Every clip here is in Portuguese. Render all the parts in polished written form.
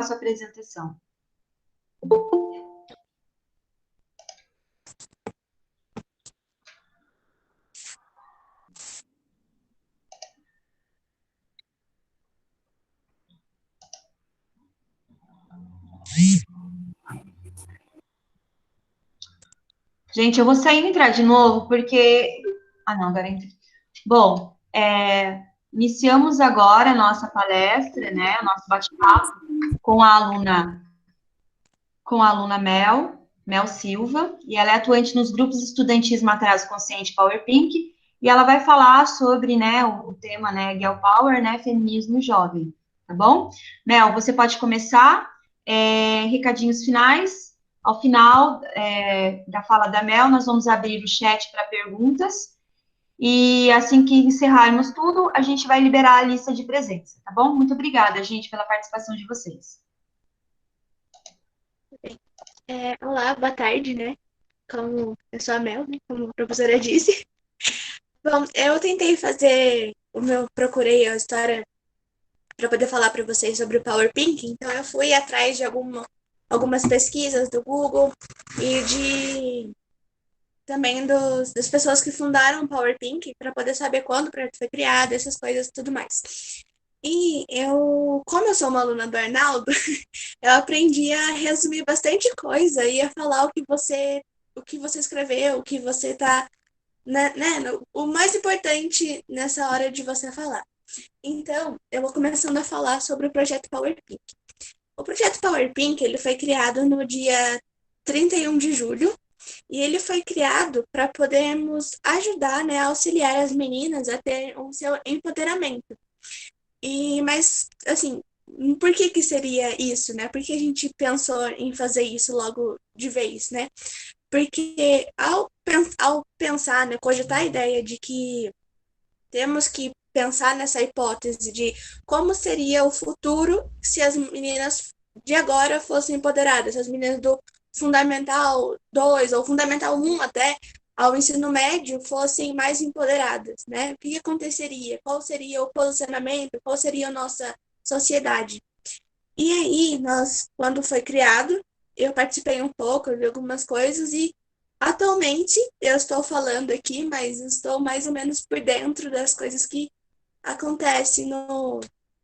a sua apresentação. Gente, eu vou sair e entrar de novo, porque... Ah, não, agora entrei. Bom, iniciamos agora a nossa palestra, né, o nosso bate-papo com a aluna Mel Silva, e ela é atuante nos grupos estudantis Matarazzo Consciente Power Pink, e ela vai falar sobre, né, o tema, né, Girl Power, né, feminismo jovem, tá bom? Mel, você pode começar, recadinhos finais. Ao final da fala da Mel, nós vamos abrir o chat para perguntas, e assim que encerrarmos tudo, a gente vai liberar a lista de presença, tá bom? Muito obrigada, gente, pela participação de vocês. Olá, boa tarde, né? Como eu sou a Mel, né? Como a professora disse. Bom, eu tentei procurei a história para poder falar para vocês sobre o Power Pink, então eu fui atrás de algumas pesquisas do Google e de também das pessoas que fundaram o Power Pink para poder saber quando o projeto foi criado, essas coisas e tudo mais. E como eu sou uma aluna do Arnaldo, eu aprendi a resumir bastante coisa e a falar o que você escreveu, o que você tá, o mais importante nessa hora de você falar. Então, eu vou começando a falar sobre o projeto Power Pink. O projeto Power Pink, ele foi criado no dia 31 de julho e ele foi criado para podermos ajudar, né, a auxiliar as meninas a ter o seu empoderamento. Mas, assim, por que que seria isso, né? Por que a gente pensou em fazer isso logo de vez, né? Porque ao pensar, né, cogitar a ideia de que temos que pensar nessa hipótese de como seria o futuro se as meninas de agora fossem empoderadas, as meninas do Fundamental 2 ou Fundamental 1 até ao ensino médio fossem mais empoderadas, né? O que aconteceria? Qual seria o posicionamento? Qual seria a nossa sociedade? E aí, quando foi criado, eu participei um pouco de algumas coisas e atualmente eu estou falando aqui, mas estou mais ou menos por dentro das coisas que acontecem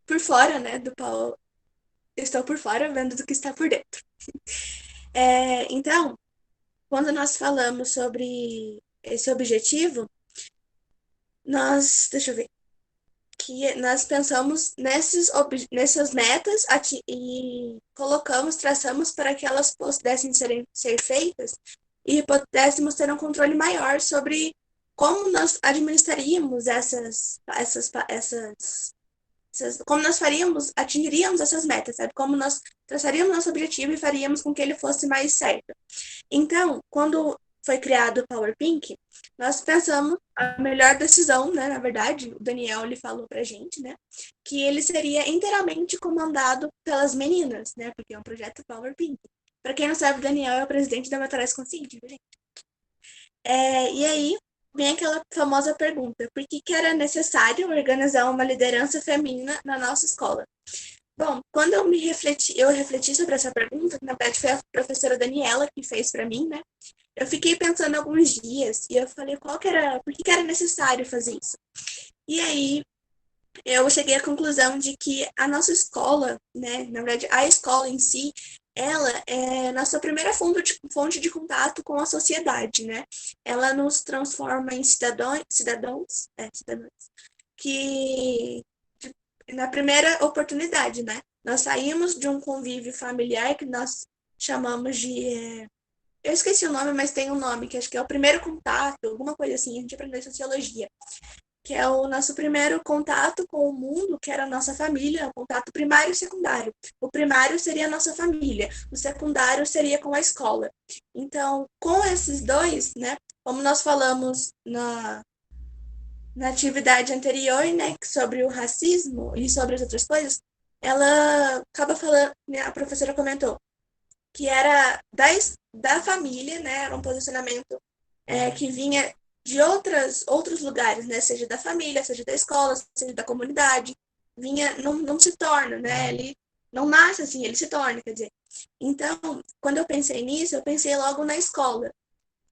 por fora, né, do pau. Estou por fora vendo do que está por dentro. Então, quando nós falamos sobre esse objetivo, deixa eu ver, que nós pensamos nessas metas e traçamos para que elas pudessem ser feitas e pudéssemos ter um controle maior sobre como nós administraríamos como nós atingiríamos essas metas, sabe? Como nós traçaríamos nosso objetivo e faríamos com que ele fosse mais certo. Então, quando foi criado o Power Pink, nós pensamos a melhor decisão, né? Na verdade, o Daniel ele falou pra gente, né? Que ele seria inteiramente comandado pelas meninas, né? Porque é um projeto Power Pink. Para quem não sabe, o Daniel é o presidente da Matarazzo Consciente, viu, gente? E aí vem aquela famosa pergunta: por que era necessário organizar uma liderança feminina na nossa escola? Bom, quando eu refleti sobre essa pergunta, na verdade foi a professora Daniela que fez para mim, né? Eu fiquei pensando alguns dias e eu falei por que era necessário fazer isso? E aí eu cheguei à conclusão de que a nossa escola, né, na verdade a escola em si, ela é nossa primeira fonte de contato com a sociedade, né? Ela nos transforma em cidadãos que na primeira oportunidade, né? Nós saímos de um convívio familiar que nós chamamos de eu esqueci o nome, mas tem um nome, que acho que é o primeiro contato, alguma coisa assim, a gente aprendeu em sociologia, que é o nosso primeiro contato com o mundo, que era a nossa família, o contato primário e secundário. O primário seria a nossa família, o secundário seria com a escola. Então, com esses dois, né, como nós falamos na atividade anterior, né, sobre o racismo e sobre as outras coisas, ela acaba falando, né, a professora comentou, que era da família, né? Era um posicionamento que vinha de outros lugares, né? Seja da família, seja da escola, seja da comunidade. Não se torna, né? não nasce assim, ele se torna, quer dizer. Então, quando eu pensei nisso, eu pensei logo na escola.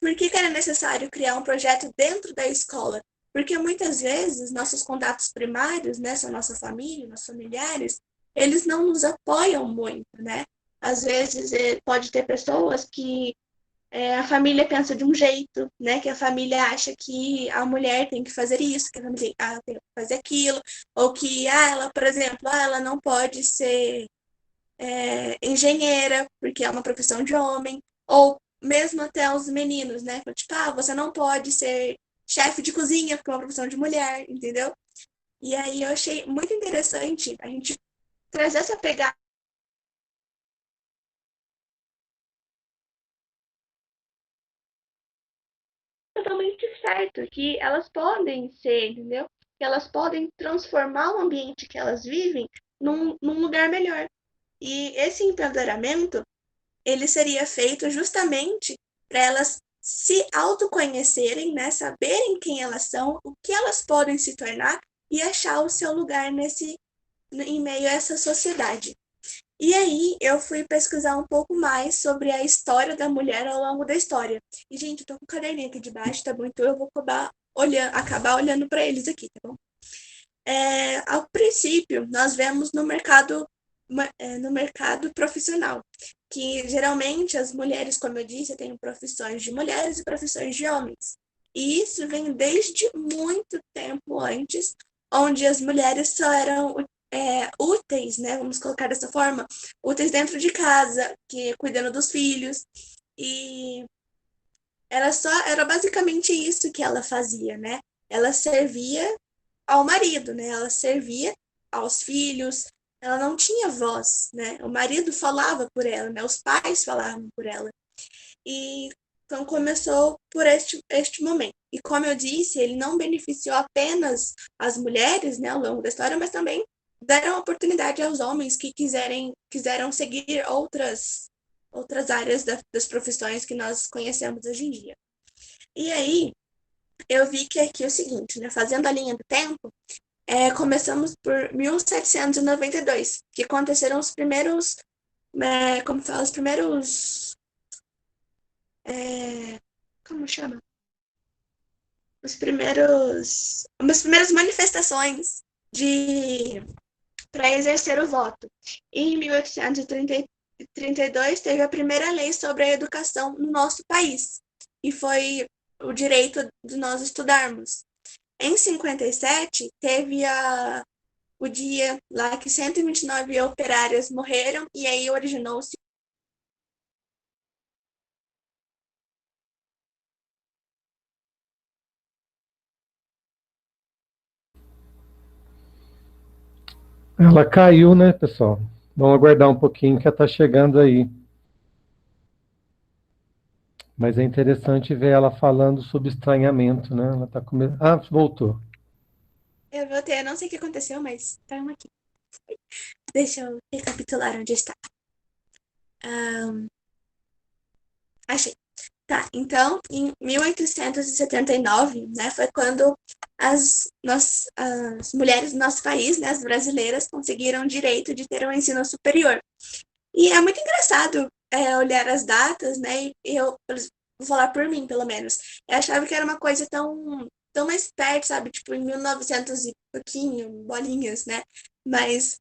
Por que era necessário criar um projeto dentro da escola? Porque muitas vezes nossos contatos primários, né, são nossa família, nossos familiares, eles não nos apoiam muito, né? Às vezes pode ter pessoas que a família pensa de um jeito, né? Que a família acha que a mulher tem que fazer isso, que a família tem que fazer aquilo, ou que ela, por exemplo, ela não pode ser engenheira, porque é uma profissão de homem, ou mesmo até os meninos, né? Tipo, você não pode ser chefe de cozinha, porque é uma profissão de mulher, entendeu? E aí eu achei muito interessante a gente trazer essa pegada totalmente certo, que elas podem ser, entendeu? Que elas podem transformar o ambiente que elas vivem num lugar melhor. E esse empoderamento, ele seria feito justamente para elas se autoconhecerem, né? Saberem quem elas são, o que elas podem se tornar e achar o seu lugar em meio a essa sociedade. E aí eu fui pesquisar um pouco mais sobre a história da mulher ao longo da história. E, gente, eu tô com o caderninho aqui debaixo, tá bom? Então eu vou acabar olhando para eles aqui, tá bom? Ao princípio, nós vemos no mercado profissional, que geralmente as mulheres, como eu disse, têm profissões de mulheres e profissões de homens. E isso vem desde muito tempo antes, onde as mulheres só eram úteis, né? Vamos colocar dessa forma, úteis dentro de casa, que cuidando dos filhos. E era basicamente isso que ela fazia, né? Ela servia ao marido, né? Ela servia aos filhos, ela não tinha voz, né? O marido falava por ela, né? Os pais falavam por ela. E então começou por este momento. E como eu disse, ele não beneficiou apenas as mulheres, né, ao longo da história, mas também deram oportunidade aos homens que quiseram seguir outras áreas das profissões que nós conhecemos hoje em dia. E aí, eu vi que aqui é o seguinte, né, fazendo a linha do tempo, começamos por 1792, que aconteceram os primeiros, como fala, os primeiros, é, como chama? As primeiras manifestações de para exercer o voto. E em 1832 teve a primeira lei sobre a educação no nosso país, e foi o direito de nós estudarmos. Em 57 teve o dia lá que 129 operárias morreram, e aí originou-se. Ela caiu, né, pessoal? Vamos aguardar um pouquinho que ela está chegando aí. Mas é interessante ver ela falando sobre estranhamento, né? Ela tá Ah, voltou. Eu voltei, eu não sei o que aconteceu, mas estamos aqui. Deixa eu recapitular onde está. Achei. Tá, então, em 1879, né, foi quando as mulheres do nosso país, né, as brasileiras, conseguiram o direito de ter um ensino superior. E é muito engraçado olhar as datas, né, e eu vou falar por mim, pelo menos. Eu achava que era uma coisa tão mais perto, sabe, tipo, em 1900 e pouquinho, bolinhas, né, mas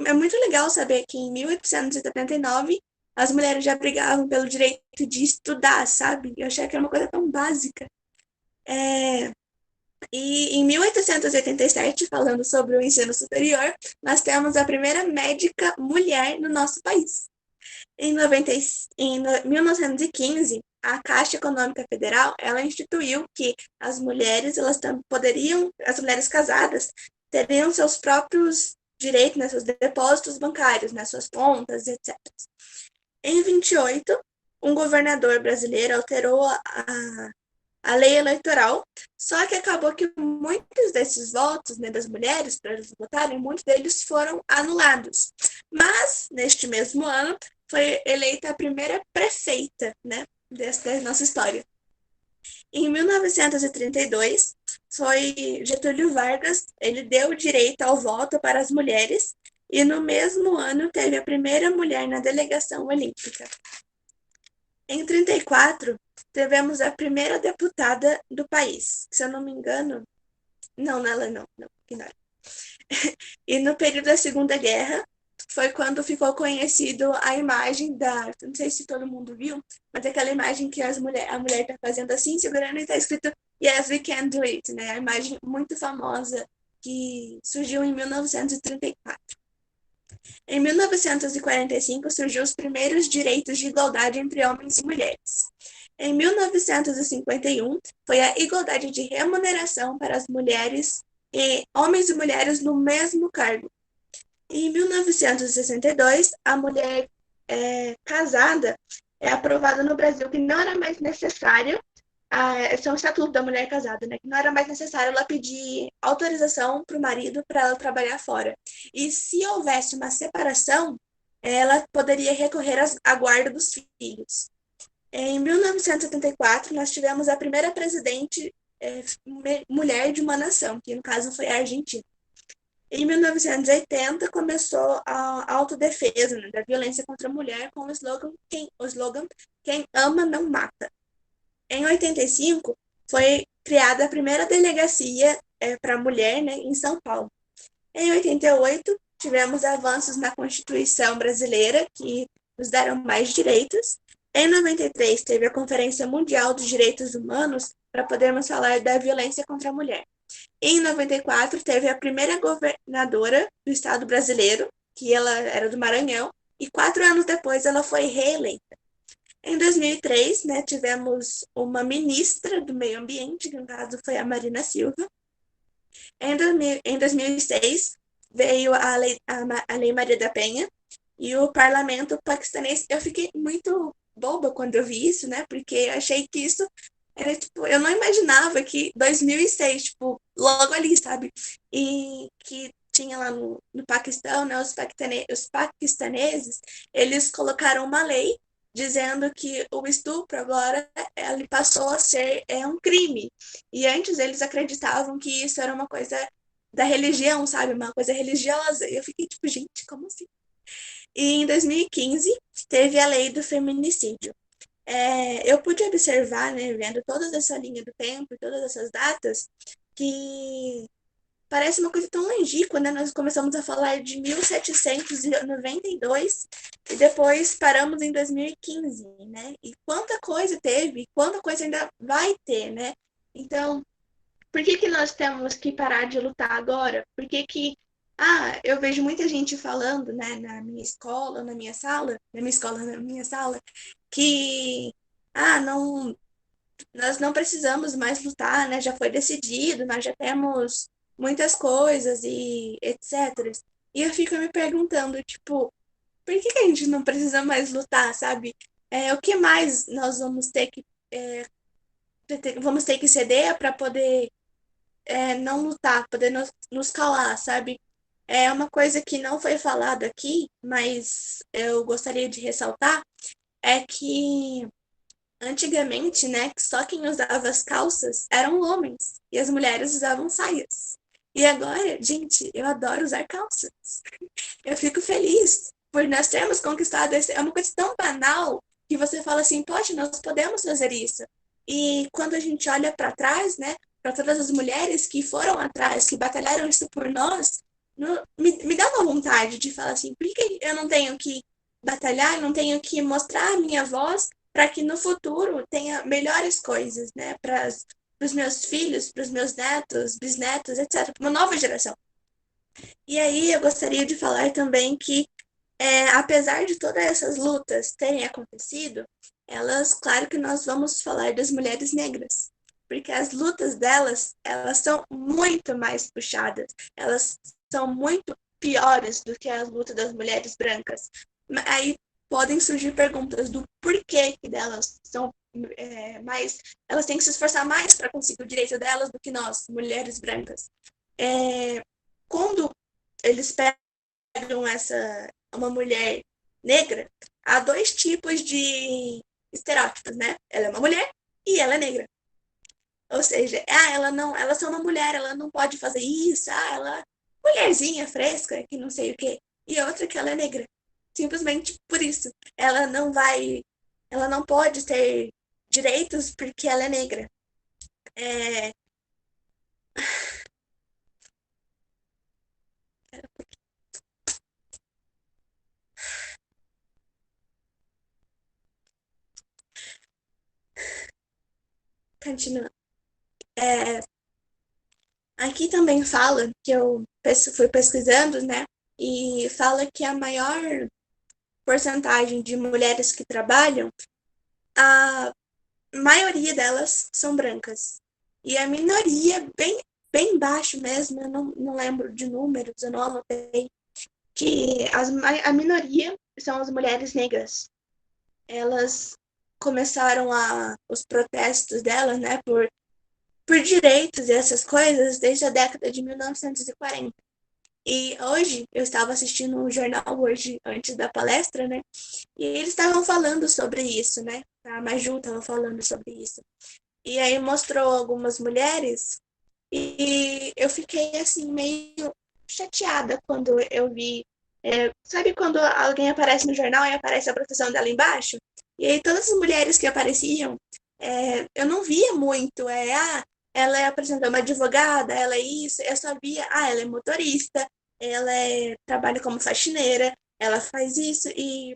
é muito legal saber que em 1879 as mulheres já brigavam pelo direito de estudar, sabe? Eu achei que era uma coisa tão básica. É, e em 1887, falando sobre o ensino superior, nós temos a primeira médica mulher no nosso país. Em 1915, a Caixa Econômica Federal, ela instituiu que as mulheres casadas, teriam seus próprios direitos, né, seus depósitos bancários, né, suas contas, etc. Em 28, um governador brasileiro alterou a lei eleitoral, só que acabou que muitos desses votos, né, das mulheres para eles votarem, muitos deles foram anulados. Mas, neste mesmo ano, foi eleita a primeira prefeita, né, da nossa história. Em 1932, foi Getúlio Vargas, ele deu o direito ao voto para as mulheres, E no mesmo ano teve a primeira mulher na delegação olímpica. Em 34, tivemos a primeira deputada do país. Se eu não me engano, não, ela não, ignora. E no período da Segunda Guerra, foi quando ficou conhecido a imagem não sei se todo mundo viu, mas aquela imagem que a mulher tá fazendo assim, segurando e tá escrito Yes, we can do it, né? A imagem muito famosa que surgiu em 1934. Em 1945, surgiu os primeiros direitos de igualdade entre homens e mulheres. Em 1951, foi a igualdade de remuneração para as mulheres e homens e mulheres no mesmo cargo. Em 1962, a mulher casada é aprovada no Brasil que não era mais necessário, esse é um estatuto da mulher casada, né? Que não era mais necessário ela pedir autorização para o marido para ela trabalhar fora. E se houvesse uma separação, ela poderia recorrer à guarda dos filhos. Em 1974, nós tivemos a primeira presidente mulher de uma nação, que no caso foi a Argentina. Em 1980, começou a autodefesa, né, da violência contra a mulher com o slogan Quem ama não mata. Em 85, foi criada a primeira delegacia para a mulher, né, em São Paulo. Em 88, tivemos avanços na Constituição brasileira, que nos deram mais direitos. Em 93, teve a Conferência Mundial dos Direitos Humanos para podermos falar da violência contra a mulher. Em 94, teve a primeira governadora do Estado brasileiro, que ela era do Maranhão, e 4 anos depois ela foi reeleita. Em 2003, né, tivemos uma ministra do Meio Ambiente, que no caso foi a Marina Silva. Em 2006, veio a Lei Maria da Penha e o parlamento paquistanês. Eu fiquei muito boba quando eu vi isso, né? Porque eu achei que isso era, tipo, eu não imaginava que 2006, tipo, logo ali, sabe? E que tinha lá no Paquistão, né, os paquistaneses, eles colocaram uma lei dizendo que o estupro agora ele passou a ser um crime. E antes eles acreditavam que isso era uma coisa da religião, sabe? Uma coisa religiosa. E eu fiquei tipo, gente, como assim? E em 2015 teve a lei do feminicídio. Eu pude observar, né, vendo toda essa linha do tempo e todas essas datas, que parece uma coisa tão longínqua, né? Nós começamos a falar de 1792 e depois paramos em 2015, né? E quanta coisa teve, quanta coisa ainda vai ter, né? Então, por que que nós temos que parar de lutar agora? Por que que eu vejo muita gente falando, né, na minha escola, na minha sala, que não, nós não precisamos mais lutar, né? Já foi decidido, nós já temos muitas coisas e etc. E eu fico me perguntando, tipo, por que que a gente não precisa mais lutar, sabe? O que mais nós vamos ter que ceder para poder não lutar, poder nos calar, sabe? É uma coisa que não foi falado aqui, mas eu gostaria de ressaltar, é que antigamente, né, só quem usava as calças eram homens e as mulheres usavam saias. E agora, gente, eu adoro usar calças. Eu fico feliz por nós termos conquistado esse. É uma coisa tão banal que você fala assim, poxa, nós podemos fazer isso. E quando a gente olha para trás, né, para todas as mulheres que foram atrás, que batalharam isso por nós, me dá uma vontade de falar assim, por que eu não tenho que batalhar, não tenho que mostrar a minha voz para que no futuro tenha melhores coisas, né, para os meus filhos, para os meus netos, bisnetos, etc., para uma nova geração. E aí eu gostaria de falar também que, apesar de todas essas lutas terem acontecido, claro que nós vamos falar das mulheres negras, porque as lutas delas, elas são muito mais puxadas, elas são muito piores do que as lutas das mulheres brancas. Aí podem surgir perguntas do porquê que delas são mais, elas têm que se esforçar mais para conseguir o direito delas do que nós, mulheres brancas. Quando eles pegam uma mulher negra, há 2 tipos de estereótipos, né? Ela é uma mulher e ela é negra. Ou seja, ela é só uma mulher, ela não pode fazer isso, ela mulherzinha fresca, que não sei o quê. e outra que ela é negra. Simplesmente por isso. Ela não pode ter direitos porque ela é negra. É, continuando. É, aqui também fala que fui pesquisando, né? E fala que a maior porcentagem de mulheres que trabalham, a maioria delas são brancas. E a minoria, bem baixo mesmo, eu não lembro de números, eu não anotei, que a minoria são as mulheres negras. Elas começaram os protestos delas, né, por direitos e essas coisas desde a década de 1940. E hoje, eu estava assistindo um jornal hoje, antes da palestra, né? E eles estavam falando sobre isso, né? A Maju estava falando sobre isso. E aí mostrou algumas mulheres e eu fiquei, assim, meio chateada quando eu vi. Sabe quando alguém aparece no jornal e aparece a profissão dela embaixo? E aí todas as mulheres que apareciam, eu não via muito, ela é, por exemplo, uma advogada, ela é isso, eu só via, ela é motorista, trabalha como faxineira, ela faz isso, e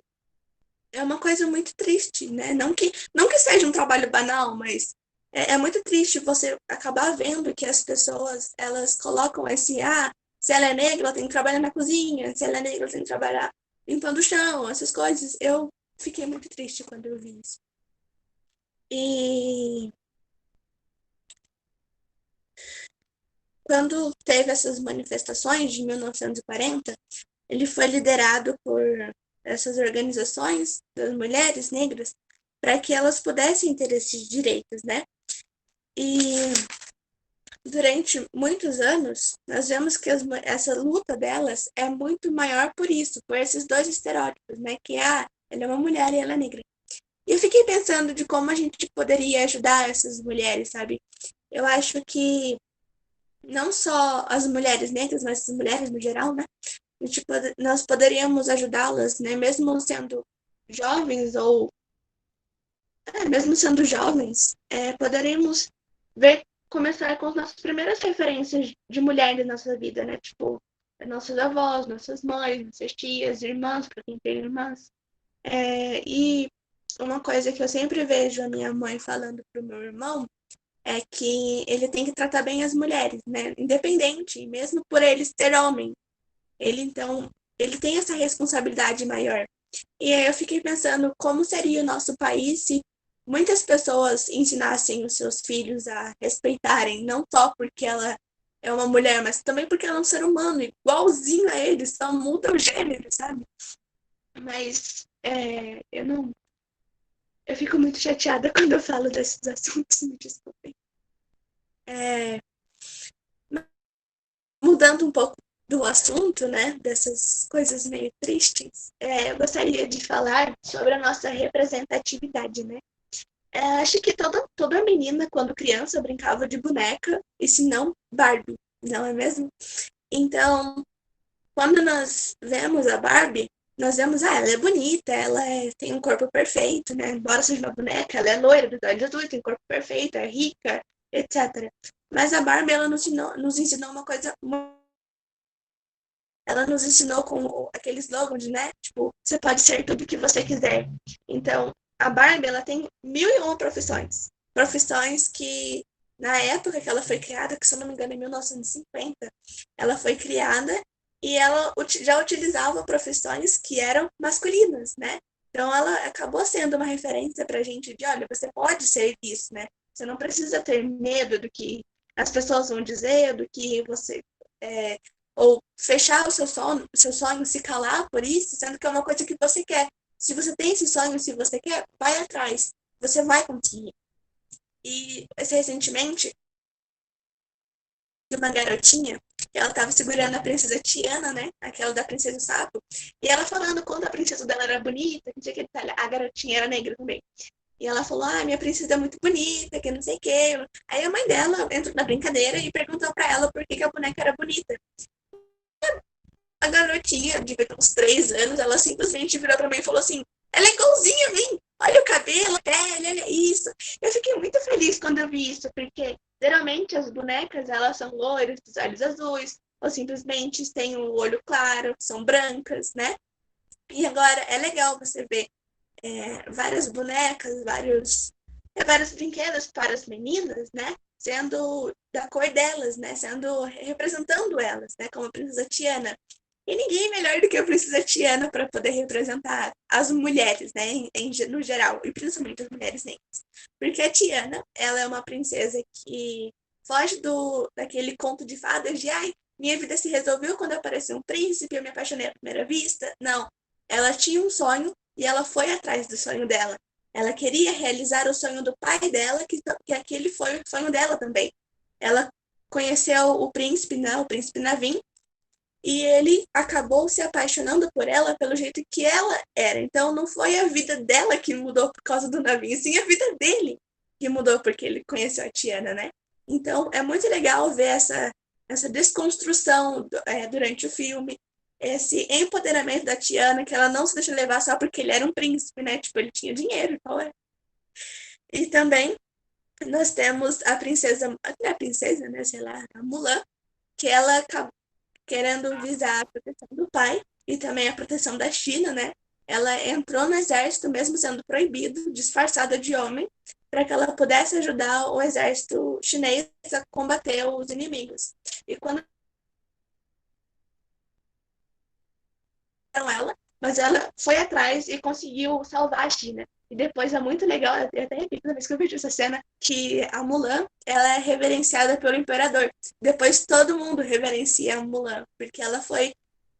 é uma coisa muito triste, né? Não que seja um trabalho banal, mas é muito triste você acabar vendo que as pessoas, elas colocam se ela é negra, ela tem que trabalhar na cozinha, se ela é negra, ela tem que trabalhar limpando o chão, essas coisas. Eu fiquei muito triste quando eu vi isso. E quando teve essas manifestações de 1940, ele foi liderado por essas organizações das mulheres negras para que elas pudessem ter esses direitos, né? E durante muitos anos, nós vemos que essa luta delas é muito maior por isso, por esses dois estereótipos, né? Que ela é uma mulher e ela é negra. E eu fiquei pensando de como a gente poderia ajudar essas mulheres, sabe? Eu acho que não só as mulheres negras, mas as mulheres no geral, né? Nós poderíamos ajudá-las, né? Mesmo sendo jovens, poderíamos começar com as nossas primeiras referências de mulher da nossa vida, né? Tipo, nossas avós, nossas mães, nossas tias, irmãs, para quem tem irmãs. E uma coisa que eu sempre vejo a minha mãe falando pro meu irmão é que ele tem que tratar bem as mulheres, né? Independente, mesmo por ele ser homem. Então, ele tem essa responsabilidade maior. E aí eu fiquei pensando como seria o nosso país se muitas pessoas ensinassem os seus filhos a respeitarem, não só porque ela é uma mulher, mas também porque ela é um ser humano, igualzinho a eles, só muda o gênero, sabe? Mas eu não. Eu fico muito chateada quando eu falo desses assuntos, me desculpem. É, Mudando um pouco do assunto, né, dessas coisas meio tristes, eu gostaria de falar sobre a nossa representatividade, né? Acho que toda menina, quando criança, brincava de boneca, e se não, Barbie, não é mesmo? Então, quando nós vemos a Barbie, nós vemos, ela é bonita, tem um corpo perfeito, né? Embora seja uma boneca, ela é loira, dos olhos azuis, tem um corpo perfeito, é rica, etc. Mas a Barbie, ela nos ensinou uma coisa. Ela nos ensinou com aquele slogan de, né? Tipo, você pode ser tudo que você quiser. Então, a Barbie, ela tem 1001 profissões. Profissões que, na época que ela foi criada, que se eu não me engano, em 1950, ela foi criada e ela já utilizava profissões que eram masculinas, né? Então, ela acabou sendo uma referência pra gente de, olha, você pode ser isso, né? Você não precisa ter medo do que as pessoas vão dizer, do que você... ou fechar seu sonho, se calar por isso, sendo que é uma coisa que você quer. Se você tem esse sonho, se você quer, vai atrás. Você vai conseguir. E recentemente, uma garotinha, ela estava segurando a princesa Tiana, né? Aquela da princesa Sapo. E ela falando quando a princesa dela era bonita, que não sei o que, a garotinha era negra também. E ela falou, minha princesa é muito bonita, que não sei o que. Aí a mãe dela entrou na brincadeira e perguntou pra ela por que a boneca era bonita. a garotinha, devia ter uns 3 anos, ela simplesmente virou pra mim e falou assim, ela é igualzinha a mim, olha o cabelo, a pele, olha isso. Eu fiquei muito feliz quando eu vi isso, porque geralmente as bonecas, elas são loiras, dos olhos azuis, ou simplesmente têm o olho claro, são brancas, né? E agora é legal você ver várias bonecas, vários brinquedos para as meninas, né? Sendo da cor delas, né? Sendo representando elas, né? Como a Princesa Tiana. E ninguém melhor do que a Princesa Tiana para poder representar as mulheres, né? No geral, e principalmente as mulheres negras. Porque a Tiana, ela é uma princesa que foge daquele conto de fadas de ai, minha vida se resolveu quando apareceu um príncipe, eu me apaixonei à primeira vista. Não. Ela tinha um sonho e ela foi atrás do sonho dela. Ela queria realizar o sonho do pai dela, que aquele foi o sonho dela também. Ela conheceu o príncipe, né, o príncipe Naveen, e ele acabou se apaixonando por ela pelo jeito que ela era. Então não foi a vida dela que mudou por causa do Naveen, sim a vida dele que mudou porque ele conheceu a Tiana, né? Então é muito legal ver essa desconstrução durante o filme, esse empoderamento da Tiana, que ela não se deixa levar só porque ele era um príncipe, né? Tipo, ele tinha dinheiro, então é. E também nós temos a princesa, não é a princesa, né? Sei lá, a Mulan, que ela acabou querendo visar a proteção do pai e também a proteção da China, né? Ela entrou no exército, mesmo sendo proibido, disfarçada de homem, para que ela pudesse ajudar o exército chinês a combater os inimigos. E quando ela, mas ela foi atrás e conseguiu salvar a China. E depois é muito legal, eu até repito toda vez que eu vejo essa cena, que a Mulan, ela é reverenciada pelo imperador. Depois todo mundo reverencia a Mulan, porque ela foi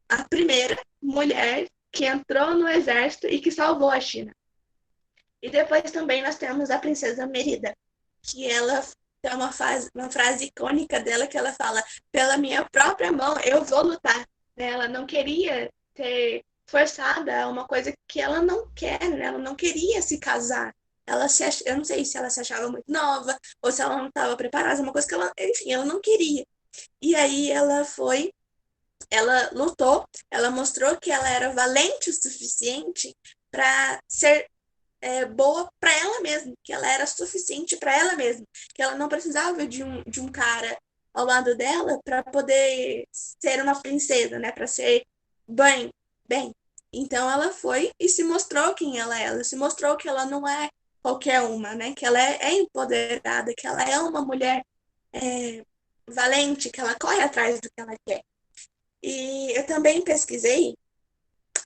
a primeira mulher que entrou no exército e que salvou a China. E depois também nós temos a princesa Merida, que ela tem uma frase icônica dela que ela fala, pela minha própria mão eu vou lutar. Ela não queria ter forçada a uma coisa que ela não quer, né? Ela não queria se casar. Eu não sei se ela se achava muito nova ou se ela não estava preparada, uma coisa que ela, enfim, ela não queria. E aí ela lutou, ela mostrou que ela era valente o suficiente para ser boa para ela mesma, que ela era suficiente para ela mesma, que ela não precisava de um cara ao lado dela para poder ser uma princesa, né? Para ser bem. Então ela foi e se mostrou quem ela é. Ela se mostrou que ela não é qualquer uma, né? Que ela é empoderada, que ela é uma mulher valente, que ela corre atrás do que ela quer. E eu também pesquisei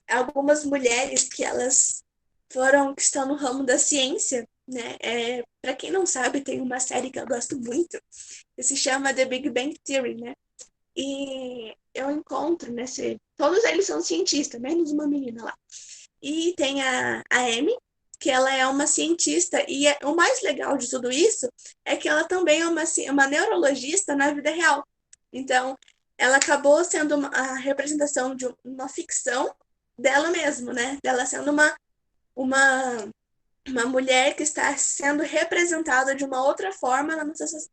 algumas mulheres que estão no ramo da ciência, né? Para quem não sabe, tem uma série que eu gosto muito, que se chama The Big Bang Theory, né? E eu encontro todos eles são cientistas, menos uma menina lá. E tem a Amy, que ela é uma cientista, e o mais legal de tudo isso é que ela também é uma neurologista na vida real. Então, ela acabou sendo a representação de uma ficção dela mesma, né? Dela sendo uma, uma mulher que está sendo representada de uma outra forma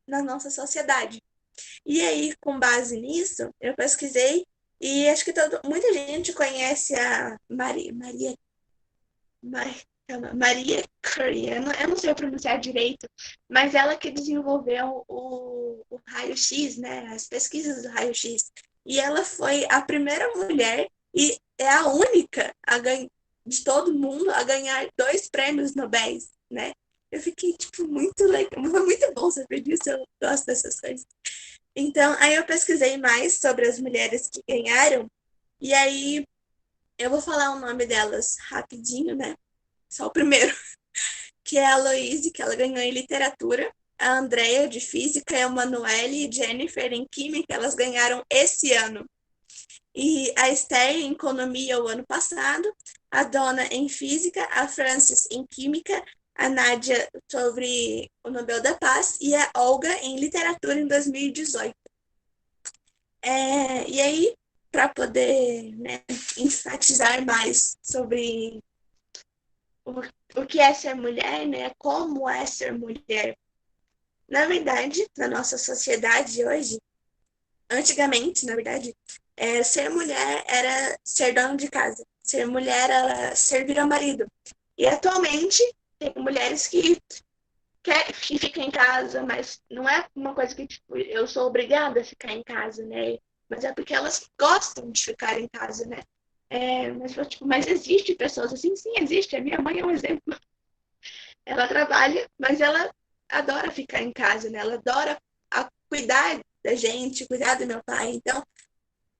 na nossa sociedade. E aí, com base nisso, eu pesquisei e acho que muita gente conhece a Maria Curie. Eu não sei pronunciar direito, mas ela que desenvolveu o raio-x, né? As pesquisas do raio-x. E ela foi a primeira mulher e é a única de todo mundo a ganhar 2 prêmios Nobel, né? Eu fiquei, tipo, muito legal. Foi muito bom saber disso, eu gosto dessas coisas. Então, aí eu pesquisei mais sobre as mulheres que ganharam, e aí eu vou falar o nome delas rapidinho, né? Só o primeiro, que é a Aloise, que ela ganhou em literatura, a Andrea de física, a Emanuele e Jennifer em química, elas ganharam esse ano. E a Esther em economia o ano passado, a Donna em física, a Frances em química, a Nádia sobre o Nobel da Paz e a Olga em literatura em 2018. E aí, para poder, né, enfatizar mais sobre o que é ser mulher, né, como é ser mulher. Na verdade, na nossa sociedade hoje, antigamente, na verdade, ser mulher era ser dona de casa, ser mulher era servir ao marido. E atualmente tem mulheres que ficam em casa, mas não é uma coisa que tipo, eu sou obrigada a ficar em casa, né? Mas é porque elas gostam de ficar em casa, né? Mas existe pessoas assim, sim, existe. A minha mãe é um exemplo. Ela trabalha, mas ela adora ficar em casa, né? Ela adora cuidar da gente, cuidar do meu pai. Então,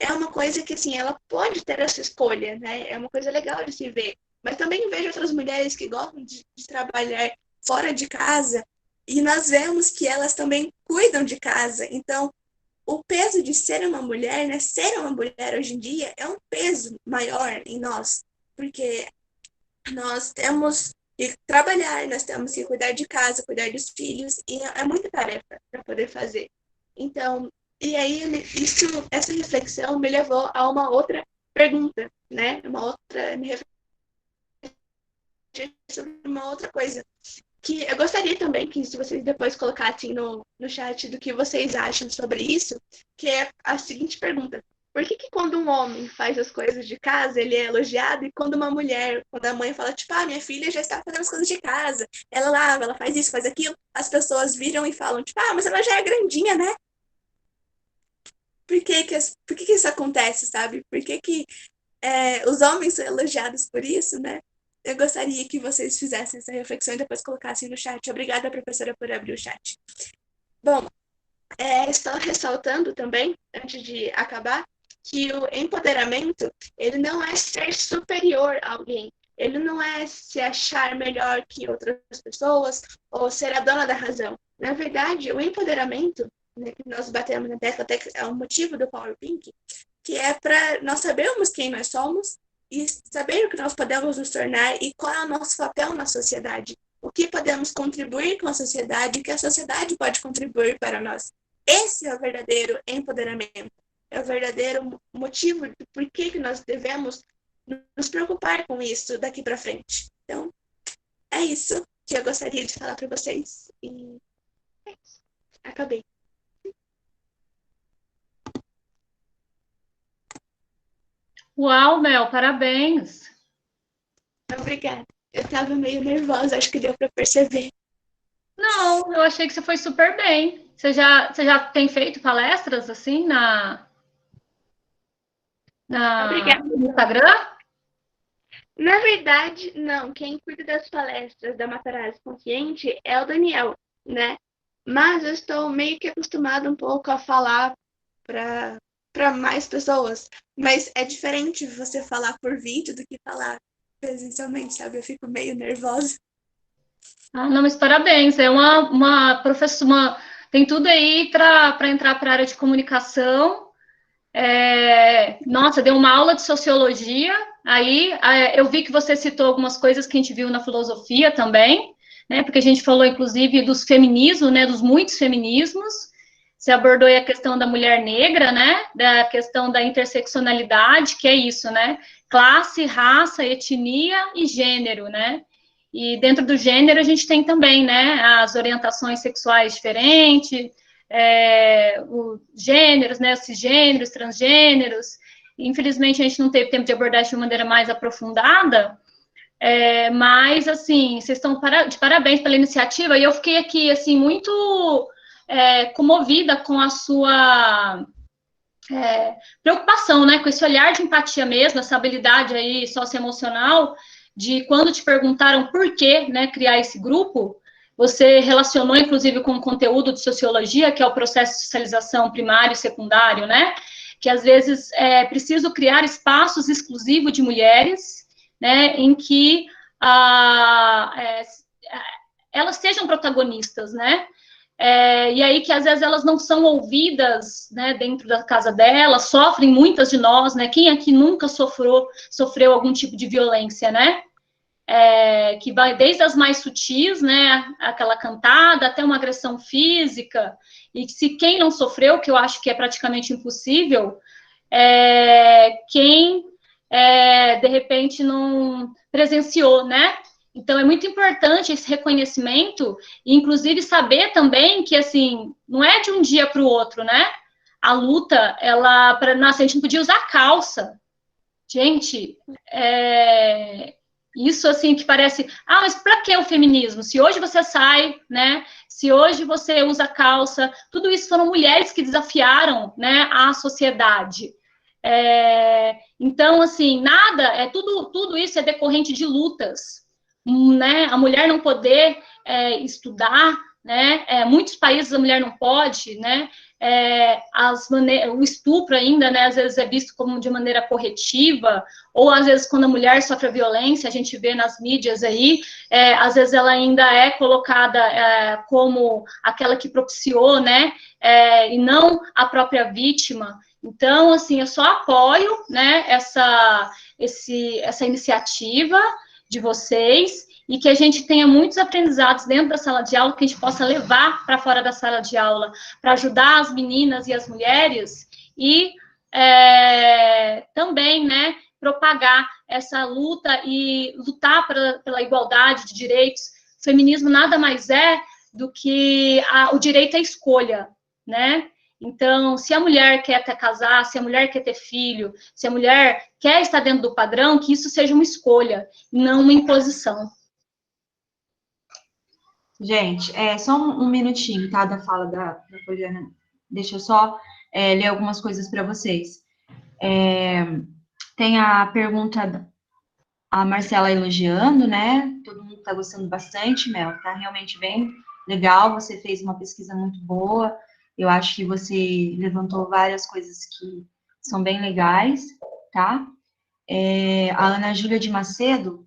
é uma coisa que, assim, ela pode ter essa escolha, né? É uma coisa legal de se ver. Mas também vejo outras mulheres que gostam de trabalhar fora de casa e nós vemos que elas também cuidam de casa. Então, o peso de ser uma mulher, né? Ser uma mulher hoje em dia é um peso maior em nós, porque nós temos que trabalhar, nós temos que cuidar de casa, cuidar dos filhos, e é muita tarefa para poder fazer. Então, e aí essa reflexão me levou a uma outra pergunta, né? Me refletir sobre uma outra coisa. Que eu gostaria também que se vocês depois colocassem no chat do que vocês acham sobre isso, que é a seguinte pergunta. Por que quando um homem faz as coisas de casa, ele é elogiado, e quando uma mulher, quando a mãe fala, tipo, minha filha já está fazendo as coisas de casa, ela lava, ela faz isso, faz aquilo, as pessoas viram e falam, tipo, mas ela já é grandinha, né? Por que isso acontece, sabe? Por que os homens são elogiados por isso, né? Eu gostaria que vocês fizessem essa reflexão e depois colocassem no chat. Obrigada, professora, por abrir o chat. Bom, estou ressaltando também, antes de acabar, que o empoderamento, ele não é ser superior a alguém. Ele não é se achar melhor que outras pessoas ou ser a dona da razão. Na verdade, o empoderamento, né, que nós batemos na tecla, até que é o motivo do Power Pink, que é para nós sabermos quem nós somos e saber o que nós podemos nos tornar e qual é o nosso papel na sociedade. O que podemos contribuir com a sociedade e que a sociedade pode contribuir para nós. Esse é o verdadeiro empoderamento. É o verdadeiro motivo de por que nós devemos nos preocupar com isso daqui para frente. Então, é isso que eu gostaria de falar para vocês. E é isso. Acabei. Uau, Mel, parabéns. Obrigada. Eu estava meio nervosa, acho que deu para perceber. Não, eu achei que você foi super bem. Você já tem feito palestras assim no Instagram? Na verdade, não. Quem cuida das palestras da Matarazzo Consciente é o Daniel, né? Mas eu estou meio que acostumada um pouco a falar para mais pessoas. Mas é diferente você falar por vídeo do que falar presencialmente, sabe? Eu fico meio nervosa. Não, mas parabéns. É uma professora, tem tudo aí para entrar para a área de comunicação. Nossa, deu uma aula de sociologia. Aí eu vi que você citou algumas coisas que a gente viu na filosofia também, né? Porque a gente falou, inclusive, dos feminismos, né? Dos muitos feminismos. Você abordou aí a questão da mulher negra, né? Da questão da interseccionalidade, que é isso, né? Classe, raça, etnia e gênero, né? E dentro do gênero a gente tem também, né? As orientações sexuais diferentes, os gêneros, né? Cisgêneros, transgêneros. Infelizmente a gente não teve tempo de abordar isso de maneira mais aprofundada, mas assim, vocês estão de parabéns pela iniciativa, e eu fiquei aqui assim muito comovida com a sua preocupação, né, com esse olhar de empatia mesmo, essa habilidade aí socioemocional, de quando te perguntaram por que, né, criar esse grupo, você relacionou, inclusive, com o conteúdo de sociologia, que é o processo de socialização primário e secundário, né, que às vezes é preciso criar espaços exclusivos de mulheres, né, em que elas sejam protagonistas, né, e aí que às vezes elas não são ouvidas, né, dentro da casa delas, sofrem muitas de nós, né, quem aqui nunca sofreu algum tipo de violência, né, que vai desde as mais sutis, né, aquela cantada, até uma agressão física, e se quem não sofreu, que eu acho que é praticamente impossível, quem, de repente, não presenciou, né, então, é muito importante esse reconhecimento, e inclusive saber também que, assim, não é de um dia para o outro, né? a luta, nossa, a gente não podia usar calça. Gente, isso assim que parece, mas para que o feminismo? Se hoje você sai, né? Se hoje você usa calça, tudo isso foram mulheres que desafiaram, né, a sociedade. Então, assim, tudo isso é decorrente de lutas, né? A mulher não poder estudar, né? Muitos países a mulher não pode, né? O estupro ainda, né, às vezes é visto como de maneira corretiva, ou às vezes quando a mulher sofre a violência, a gente vê nas mídias aí, às vezes ela ainda é colocada como aquela que propiciou, né, e não a própria vítima. Então, assim, eu só apoio, né, essa iniciativa de vocês, e que a gente tenha muitos aprendizados dentro da sala de aula, que a gente possa levar para fora da sala de aula, para ajudar as meninas e as mulheres, e também, né, propagar essa luta e lutar pela igualdade de direitos. O feminismo nada mais é do que o direito à escolha, né? Então, se a mulher quer casar, se a mulher quer ter filho, se a mulher quer estar dentro do padrão, que isso seja uma escolha, não uma imposição. Gente, só um minutinho, tá, da fala da Poliana. Deixa eu só ler algumas coisas para vocês. Tem a pergunta, a Marcela elogiando, né? Todo mundo tá gostando bastante, Mel. Tá realmente bem legal. Você fez uma pesquisa muito boa. Eu acho que você levantou várias coisas que são bem legais, tá? A Ana Júlia de Macedo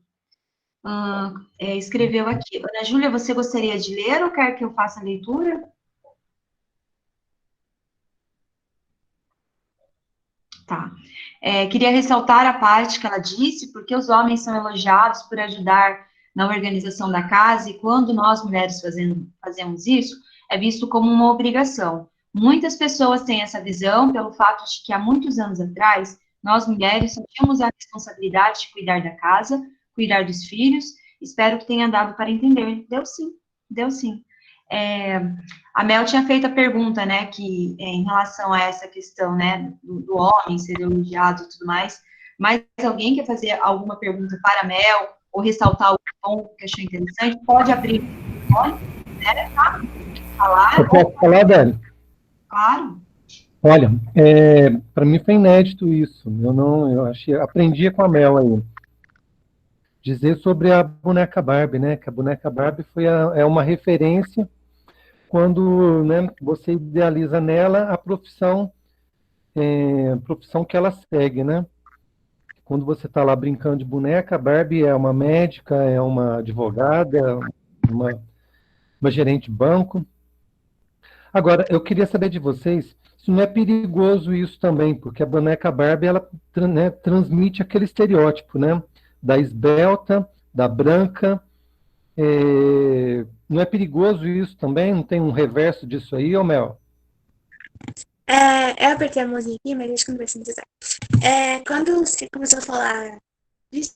escreveu aqui. Ana Júlia, você gostaria de ler ou quer que eu faça a leitura? Tá. Queria ressaltar a parte que ela disse, porque os homens são elogiados por ajudar na organização da casa, e quando nós mulheres fazemos isso, é visto como uma obrigação. Muitas pessoas têm essa visão pelo fato de que há muitos anos atrás, nós mulheres só tínhamos a responsabilidade de cuidar da casa, cuidar dos filhos. Espero que tenha dado para entender. Deu sim, deu sim. A Mel tinha feito a pergunta, né, que em relação a essa questão, né, do homem ser elogiado e tudo mais, mas alguém quer fazer alguma pergunta para a Mel, ou ressaltar algum ponto que achou interessante, pode abrir o microfone, né, tá? Falar. Eu posso falar, Dani? Claro. Olha, para mim foi inédito isso. Aprendi com a Mel aí. Dizer sobre a boneca Barbie, né, que a boneca Barbie é uma referência quando, né, você idealiza nela a profissão que ela segue, né? Quando você está lá brincando de boneca, a Barbie é uma médica, é uma advogada, uma gerente de banco. Agora, eu queria saber de vocês se não é perigoso isso também, porque a boneca Barbie, ela, né, transmite aquele estereótipo, né? Da esbelta, da branca. Não é perigoso isso também? Não tem um reverso disso aí, ô Mel? Eu apertei a mãozinha aqui, mas acho que não vai ser necessário. Quando você começou a falar disso,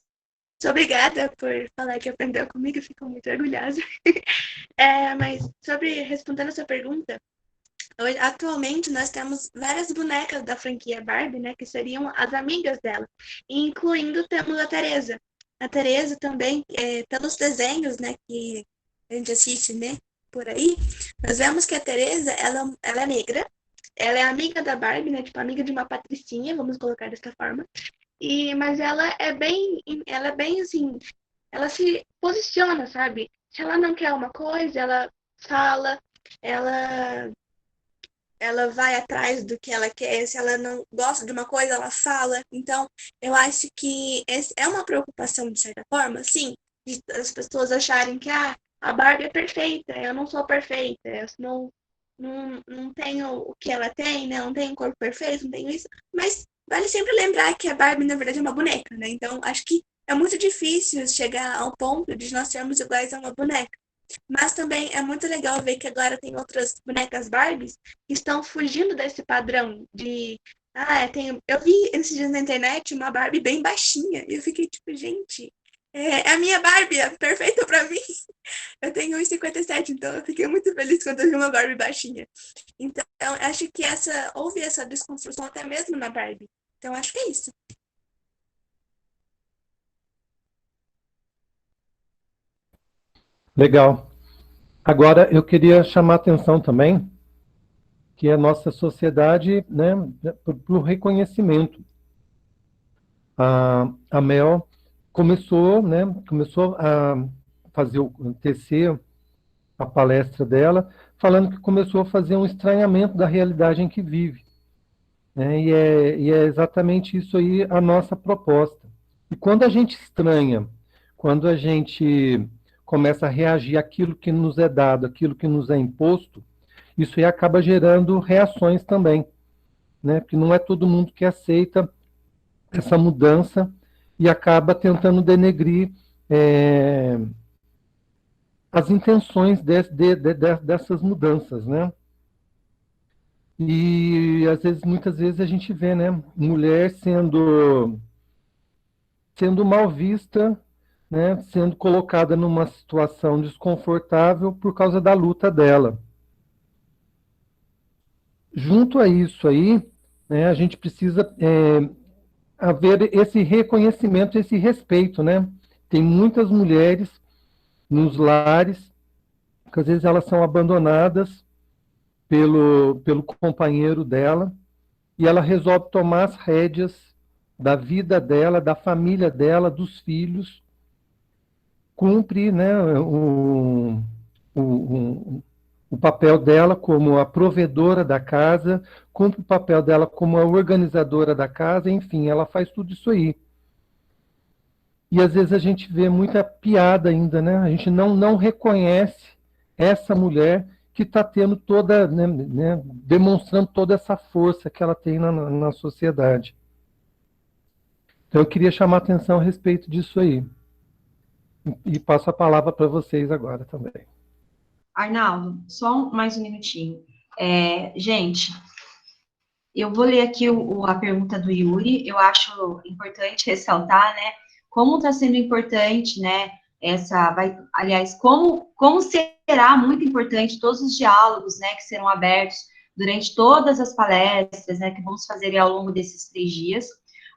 obrigada por falar que aprendeu comigo, eu fico muito orgulhosa. Mas respondendo a sua pergunta, atualmente nós temos várias bonecas da franquia Barbie, né, que seriam as amigas dela, incluindo temos a Teresa. A Teresa também, pelos desenhos, né, que a gente assiste, né, por aí, nós vemos que a Teresa, ela é negra, ela é amiga da Barbie, né, tipo amiga de uma patricinha, vamos colocar dessa forma. Mas ela é bem assim, ela se posiciona, sabe? Se ela não quer uma coisa, ela fala, ela vai atrás do que ela quer. Se ela não gosta de uma coisa, ela fala. Então, eu acho que é uma preocupação, de certa forma, sim, de as pessoas acharem que a Barbie é perfeita, eu não sou perfeita, eu não tenho o que ela tem, né? Não tenho um corpo perfeito, não tenho isso. Mas vale sempre lembrar que a Barbie, na verdade, é uma boneca, né? Então, acho que é muito difícil chegar ao ponto de nós sermos iguais a uma boneca. Mas também é muito legal ver que agora tem outras bonecas Barbies que estão fugindo desse padrão de... eu vi esses dias na internet uma Barbie bem baixinha. E eu fiquei tipo, gente, a minha Barbie é perfeita pra mim. Eu tenho 1,57, então eu fiquei muito feliz quando eu vi uma Barbie baixinha. Então, acho que houve essa desconstrução até mesmo na Barbie. Então, acho que é isso. Legal. Agora, eu queria chamar a atenção também que a nossa sociedade, né, para o reconhecimento. A Mel começou, né, começou a tecer a palestra dela, falando que começou a fazer um estranhamento da realidade em que vive, né, e é exatamente isso aí a nossa proposta. E quando a gente estranha, quando a gente começa a reagir àquilo que nos é dado, àquilo que nos é imposto, isso aí acaba gerando reações também, né? Porque não é todo mundo que aceita essa mudança e acaba tentando denegrir as intenções dessas mudanças, né? E às vezes, muitas vezes a gente vê, né, mulher sendo mal vista, né, sendo colocada numa situação desconfortável por causa da luta dela. Junto a isso aí, né, a gente precisa haver esse reconhecimento, esse respeito, né? Tem muitas mulheres nos lares que às vezes elas são abandonadas pelo companheiro dela e ela resolve tomar as rédeas da vida dela, da família dela, dos filhos, cumpre, né, o, o papel dela como a provedora da casa, cumpre o papel dela como a organizadora da casa, enfim, ela faz tudo isso aí. E às vezes a gente vê muita piada ainda, né? A gente não reconhece essa mulher que está tendo toda, né, demonstrando toda essa força que ela tem na sociedade. Então eu queria chamar a atenção a respeito disso aí. E passo a palavra para vocês agora também. Arnaldo, só mais um minutinho. Gente, eu vou ler aqui a pergunta do Yuri. Eu acho importante ressaltar, né, como está sendo importante, né, aliás, como será muito importante todos os diálogos, né, que serão abertos durante todas as palestras, né, que vamos fazer ao longo desses 3 dias.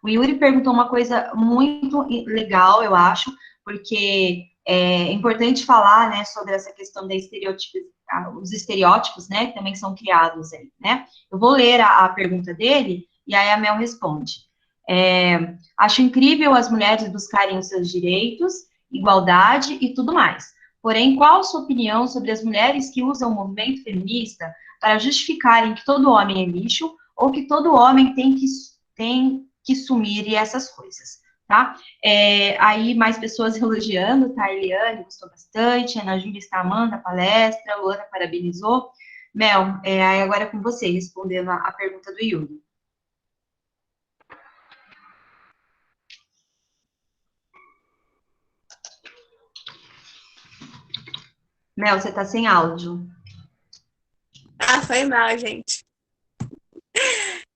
O Yuri perguntou uma coisa muito legal, eu acho, porque é importante falar, né, sobre essa questão os estereótipos, né, que também são criados aí, né. Eu vou ler a pergunta dele e aí a Mel responde. Acho incrível as mulheres buscarem os seus direitos, igualdade e tudo mais. Porém, qual a sua opinião sobre as mulheres que usam o movimento feminista para justificarem que todo homem é lixo ou que todo homem tem que sumir e essas coisas, tá? Aí mais pessoas elogiando, tá? A Eliane gostou bastante, a Ana Júlia está amando a palestra, a Luana parabenizou. Mel, aí agora é com você, respondendo a pergunta do Yuri. Mel, você tá sem áudio. Ah, foi mal, gente.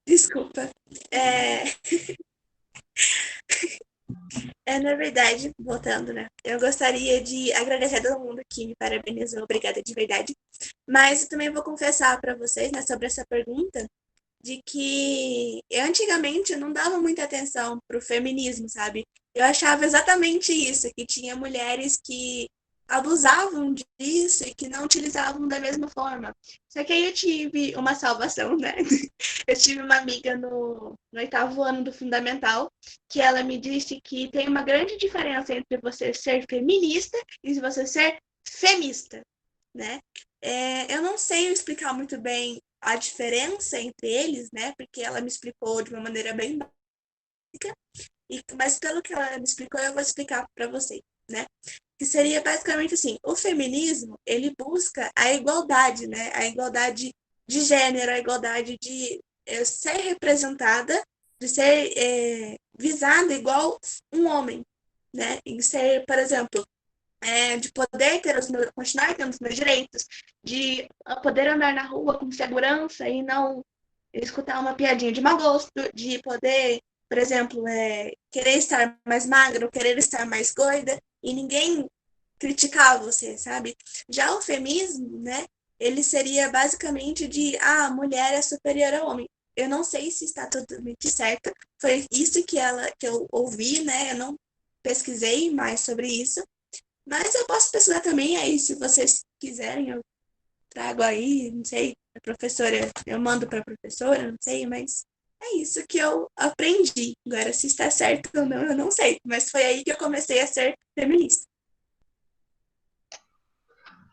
Desculpa. Na verdade, voltando, né? Eu gostaria de agradecer a todo mundo que me parabenizou, obrigada de verdade. Mas eu também vou confessar para vocês, né, sobre essa pergunta, de que eu antigamente não dava muita atenção pro feminismo, sabe? Eu achava exatamente isso, que tinha mulheres que abusavam disso e que não utilizavam da mesma forma. Só que aí eu tive uma salvação, né? Eu tive uma amiga no 8º ano do fundamental, que ela me disse que tem uma grande diferença entre você ser feminista e você ser femista, né? Eu não sei explicar muito bem a diferença entre eles, né? Porque ela me explicou de uma maneira bem básica, mas pelo que ela me explicou, eu vou explicar para vocês, né? Que seria basicamente assim, o feminismo, ele busca a igualdade, né? A igualdade de gênero, a igualdade de ser representada, de ser visada igual um homem, né? Em ser, por exemplo, de poder continuar tendo os meus direitos, de poder andar na rua com segurança e não escutar uma piadinha de mau gosto, de poder, por exemplo, querer estar mais magro, querer estar mais gorda, e ninguém criticar você, sabe? Já o feminismo, né? Ele seria basicamente de, a mulher é superior ao homem. Eu não sei se está totalmente certo. Foi isso que eu ouvi, né? Eu não pesquisei mais sobre isso. Mas eu posso pesquisar também aí, se vocês quiserem, eu trago aí, não sei, a professora, eu mando para a professora, não sei, mas é isso que eu aprendi. Agora, se está certo ou não, eu não sei. Mas foi aí que eu comecei a ser feminista.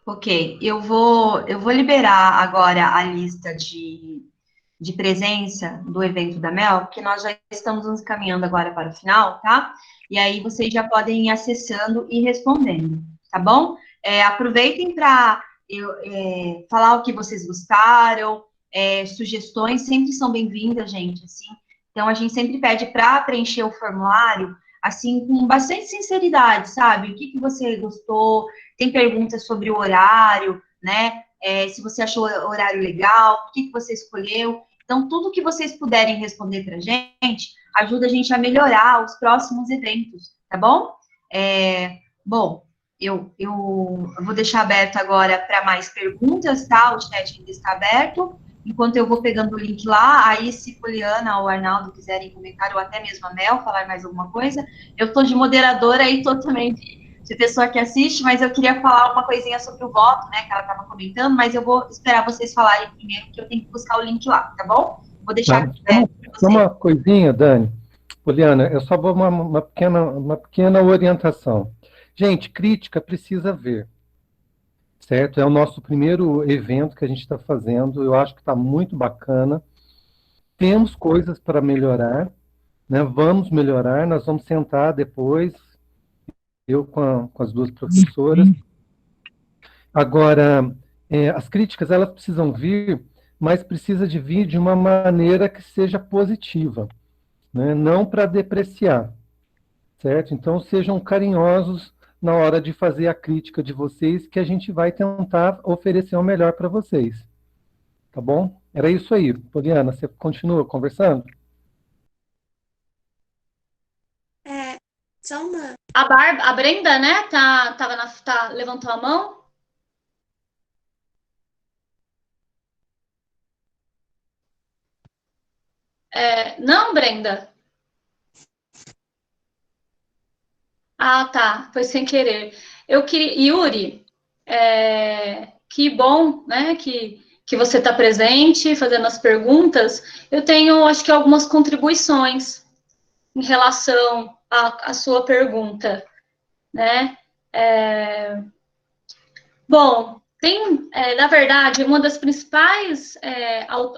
Ok, eu vou liberar agora a lista de presença do evento da Mel, porque nós já estamos nos encaminhando agora para o final, tá? E aí vocês já podem ir acessando e respondendo, tá bom? Aproveitem para falar o que vocês gostaram, sugestões sempre são bem-vindas, gente, assim. Então, a gente sempre pede para preencher o formulário, assim, com bastante sinceridade, sabe? O que você gostou, tem perguntas sobre o horário, né? Se você achou o horário legal, por que você escolheu. Então, tudo que vocês puderem responder para a gente, ajuda a gente a melhorar os próximos eventos, tá bom? Bom, eu vou deixar aberto agora para mais perguntas, tá? O chat ainda está aberto. Enquanto eu vou pegando o link lá, aí se Poliana ou Arnaldo quiserem comentar, ou até mesmo a Mel, falar mais alguma coisa, eu estou de moderadora e estou também de pessoa que assiste, mas eu queria falar uma coisinha sobre o voto, né, que ela estava comentando, mas eu vou esperar vocês falarem primeiro, que eu tenho que buscar o link lá, tá bom? Vou deixar aqui para você. Uma coisinha, Dani, Poliana, eu só vou uma pequena orientação. Gente, crítica precisa ver, certo? É o nosso primeiro evento que a gente está fazendo, eu acho que está muito bacana. Temos coisas para melhorar, né? Vamos melhorar, nós vamos sentar depois, eu com as duas professoras. Agora, as críticas, elas precisam vir, mas precisa de vir de uma maneira que seja positiva, né? Não para depreciar, certo? Então, sejam carinhosos na hora de fazer a crítica de vocês, que a gente vai tentar oferecer o melhor para vocês. Tá bom? Era isso aí. Poliana, você continua conversando? Só uma. A Brenda, né, levantou a mão. Não, Brenda? Ah, tá, foi sem querer. Eu queria, Yuri, que bom, né, que você está presente, fazendo as perguntas. Eu tenho, acho que, algumas contribuições em relação à sua pergunta, né? Bom, na verdade, uma das principais,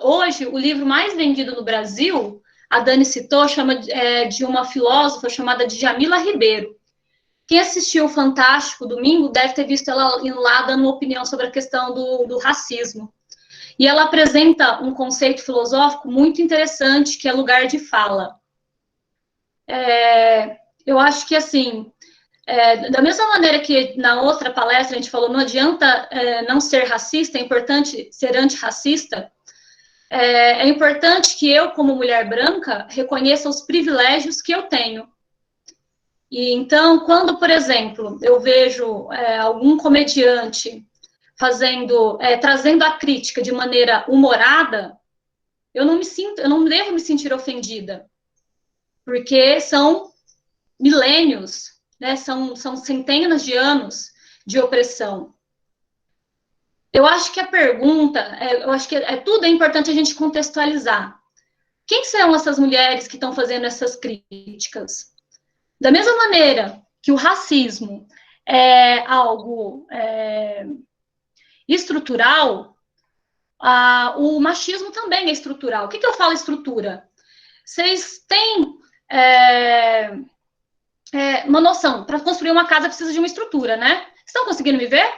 hoje, o livro mais vendido no Brasil, a Dani citou, chama de uma filósofa chamada Djamila Ribeiro. Quem assistiu o Fantástico domingo deve ter visto ela indo lá dando uma opinião sobre a questão do racismo. E ela apresenta um conceito filosófico muito interessante, que é lugar de fala. Eu acho que, assim, da mesma maneira que na outra palestra a gente falou, não adianta não ser racista, é importante ser antirracista, é importante que eu, como mulher branca, reconheça os privilégios que eu tenho. E então, quando, por exemplo, eu vejo algum comediante trazendo a crítica de maneira humorada, eu não devo me sentir ofendida, porque são milênios, né? São centenas de anos de opressão. Eu acho que a pergunta, eu acho que tudo é importante a gente contextualizar. Quem são essas mulheres que estão fazendo essas críticas? Da mesma maneira que o racismo é algo estrutural, o machismo também é estrutural. O que eu falo estrutura? Vocês têm uma noção, para construir uma casa precisa de uma estrutura, né? Estão conseguindo me ver?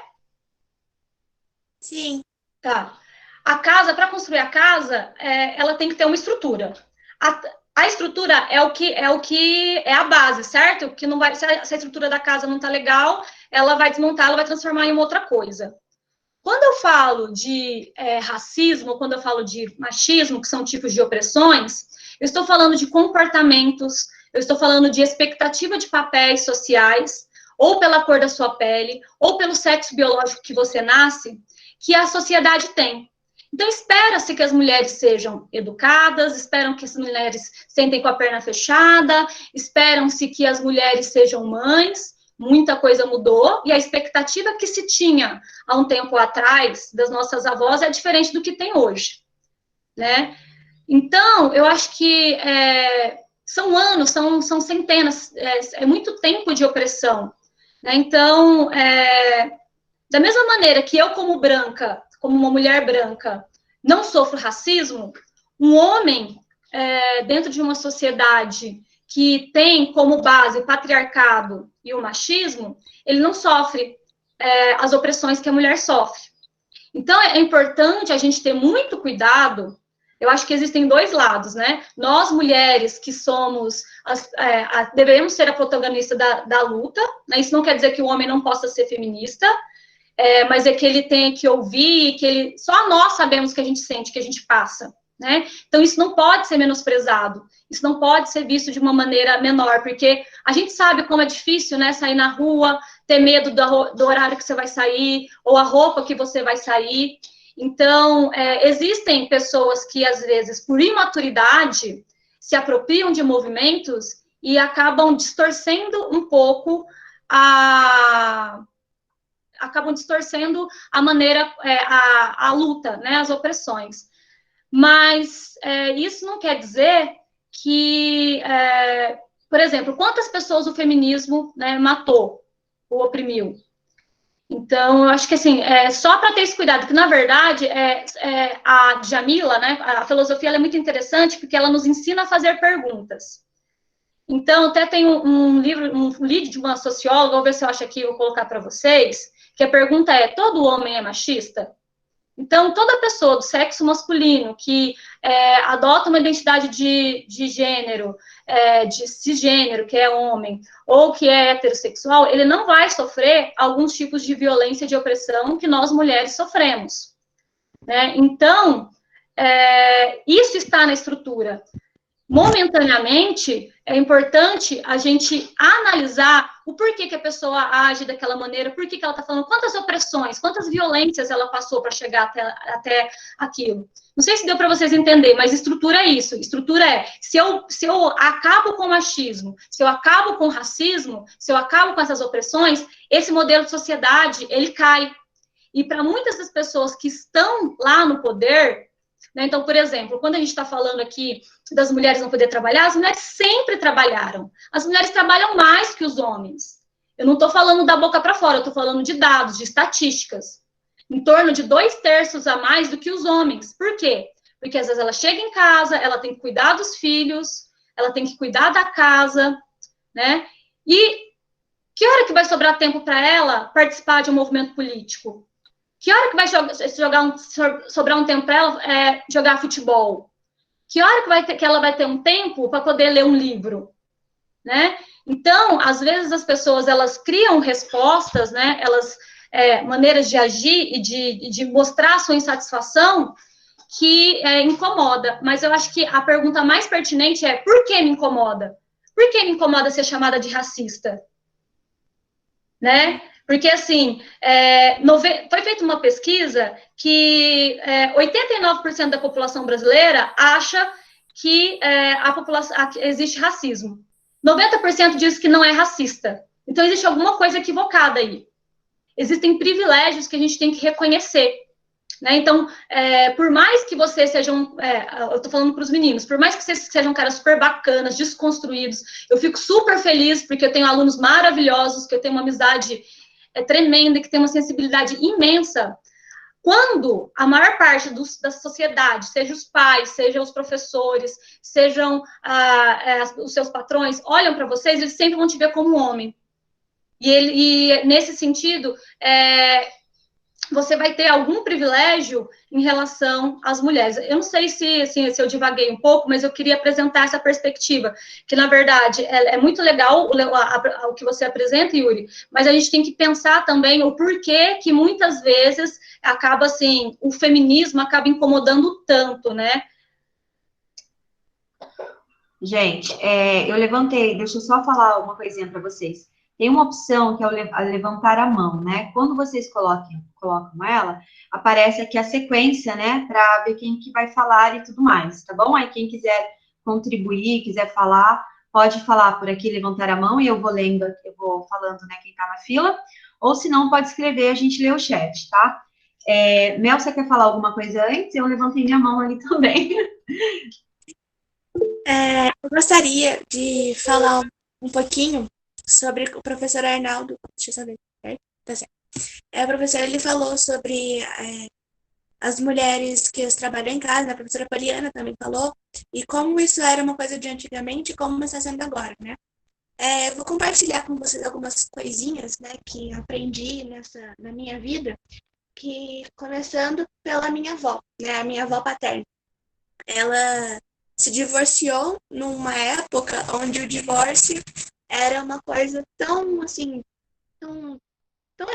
Sim. Tá. A casa, para construir a casa, ela tem que ter uma estrutura. A estrutura é o que é a base, certo? Que não vai, se a estrutura da casa não tá legal, ela vai desmontar, ela vai transformar em uma outra coisa. Quando eu falo de racismo, quando eu falo de machismo, que são tipos de opressões, eu estou falando de comportamentos, eu estou falando de expectativa de papéis sociais, ou pela cor da sua pele, ou pelo sexo biológico que você nasce, que a sociedade tem. Então, espera-se que as mulheres sejam educadas, esperam que as mulheres sentem com a perna fechada, esperam-se que as mulheres sejam mães, muita coisa mudou, e a expectativa que se tinha há um tempo atrás das nossas avós é diferente do que tem hoje, né? Então, eu acho que são anos, são centenas, é muito tempo de opressão, né? Então, da mesma maneira que eu, como branca, como uma mulher branca, não sofro racismo, um homem, dentro de uma sociedade que tem como base o patriarcado e o machismo, ele não sofre as opressões que a mulher sofre. Então, é importante a gente ter muito cuidado. Eu acho que existem dois lados, né? Nós, mulheres, que somos, devemos ser a protagonista da luta, né? Isso não quer dizer que o homem não possa ser feminista, mas é que ele tem que ouvir, que só nós sabemos o que a gente sente, que a gente passa, né? Então, isso não pode ser menosprezado, isso não pode ser visto de uma maneira menor, porque a gente sabe como é difícil, né, sair na rua, ter medo do horário que você vai sair, ou a roupa que você vai sair. Então, existem pessoas que, às vezes, por imaturidade, se apropriam de movimentos e acabam distorcendo um pouco a maneira, a luta, né, as opressões. Mas isso não quer dizer que, por exemplo, quantas pessoas o feminismo, né, matou, ou oprimiu? Então, eu acho que, assim, só para ter esse cuidado, que, na verdade, a Djamila, né, a filosofia, ela é muito interessante, porque ela nos ensina a fazer perguntas. Então, até tem um livro de uma socióloga, vou ver se eu acho aqui, vou colocar para vocês, que a pergunta é: todo homem é machista? Então, toda pessoa do sexo masculino que adota uma identidade de gênero, de cisgênero, que é homem, ou que é heterossexual, ele não vai sofrer alguns tipos de violência e de opressão que nós, mulheres, sofremos, né? Então, isso está na estrutura. Momentaneamente, é importante a gente analisar o porquê que a pessoa age daquela maneira, por que ela está falando, quantas opressões, quantas violências ela passou para chegar até aquilo. Não sei se deu para vocês entenderem, mas estrutura é isso. Estrutura se eu acabo com o machismo, se eu acabo com o racismo, se eu acabo com essas opressões, esse modelo de sociedade, ele cai. E para muitas das pessoas que estão lá no poder, né, então, por exemplo, quando a gente está falando aqui das mulheres não poder trabalhar, as mulheres sempre trabalharam. As mulheres trabalham mais que os homens. Eu não estou falando da boca para fora, eu estou falando de dados, de estatísticas. Em torno de 2/3 a mais do que os homens. Por quê? Porque às vezes ela chega em casa, ela tem que cuidar dos filhos, ela tem que cuidar da casa, né? E que hora que vai sobrar tempo para ela participar de um movimento político? Que hora que vai sobrar um tempo para ela jogar futebol? Que hora que ela vai ter um tempo para poder ler um livro, né? Então, às vezes as pessoas, elas criam respostas, né? Maneiras de agir e de mostrar a sua insatisfação que incomoda. Mas eu acho que a pergunta mais pertinente é: por que me incomoda? Por que me incomoda ser chamada de racista? Né? Porque, assim, foi feita uma pesquisa que 89% da população brasileira acha que existe racismo. 90% diz que não é racista. Então, existe alguma coisa equivocada aí. Existem privilégios que a gente tem que reconhecer. Né? Então, por mais que vocês sejam, eu estou falando para os meninos, por mais que vocês sejam caras super bacanas, desconstruídos, eu fico super feliz porque eu tenho alunos maravilhosos, que eu tenho uma amizade tremenda, que tem uma sensibilidade imensa. Quando a maior parte da sociedade, seja os pais, sejam os professores, sejam os seus patrões, olham para vocês, eles sempre vão te ver como homem. E nesse sentido, você vai ter algum privilégio em relação às mulheres. Eu não sei se eu divaguei um pouco, mas eu queria apresentar essa perspectiva, que, na verdade, é muito legal o que você apresenta, Yuri, mas a gente tem que pensar também o porquê que, muitas vezes, acaba, assim, o feminismo acaba incomodando tanto, né? Gente, eu levantei, deixa eu só falar uma coisinha para vocês. tem uma opção que é o levantar a mão, né? Quando vocês colocam ela, aparece aqui a sequência, né? Para ver quem que vai falar e tudo mais, tá bom? Aí quem quiser contribuir, quiser falar, pode falar por aqui, levantar a mão, e eu vou lendo, eu vou falando, né, quem tá na fila, ou se não, pode escrever, a gente lê o chat, tá? Mel, você quer falar alguma coisa antes? Eu levantei minha mão ali também. Eu gostaria de falar um pouquinho sobre o professor Arnaldo. Deixa eu saber. Tá certo. O professor, ele falou sobre as mulheres que trabalham em casa, né? A professora Poliana também falou, e como isso era uma coisa de antigamente e como está sendo agora, né? Eu vou compartilhar com vocês algumas coisinhas, né, que aprendi na minha vida, que começando pela minha avó, né, a minha avó paterna. Ela se divorciou numa época onde o divórcio era uma coisa tão, assim, tão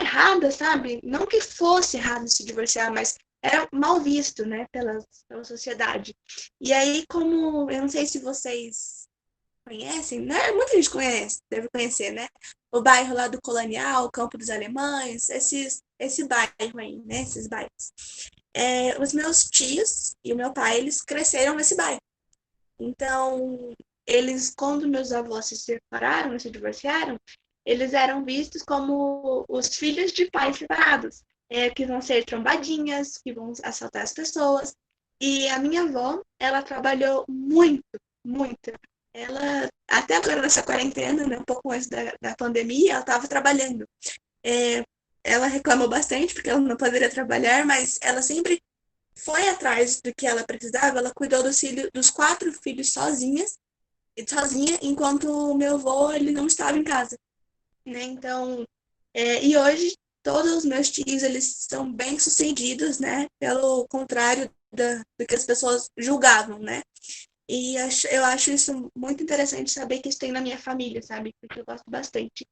errada, sabe? Não que fosse errado se divorciar, mas era mal visto, né, pela sociedade. E aí, como, eu não sei se vocês conhecem, né? Muita gente conhece, deve conhecer, né? O bairro lá do Colonial, Campo dos Alemães, esse bairro aí, né? Esses bairros. Os meus tios e o meu pai, eles cresceram nesse bairro. Então, eles, quando meus avós se separaram, se divorciaram, eles eram vistos como os filhos de pais separados, que vão ser trombadinhas, que vão assaltar as pessoas. E a minha avó, ela trabalhou muito, muito. Ela, até agora nessa quarentena, né, um pouco antes da pandemia, ela estava trabalhando. Ela reclamou bastante porque ela não poderia trabalhar, mas ela sempre foi atrás do que ela precisava. Ela cuidou dos 4 filhos sozinha, enquanto o meu avô, ele não estava em casa, né? Então, e hoje todos os meus tios, eles são bem sucedidos, né? Pelo contrário do que as pessoas julgavam, né? E eu acho isso muito interessante saber que isso tem na minha família, sabe? Porque eu gosto bastante.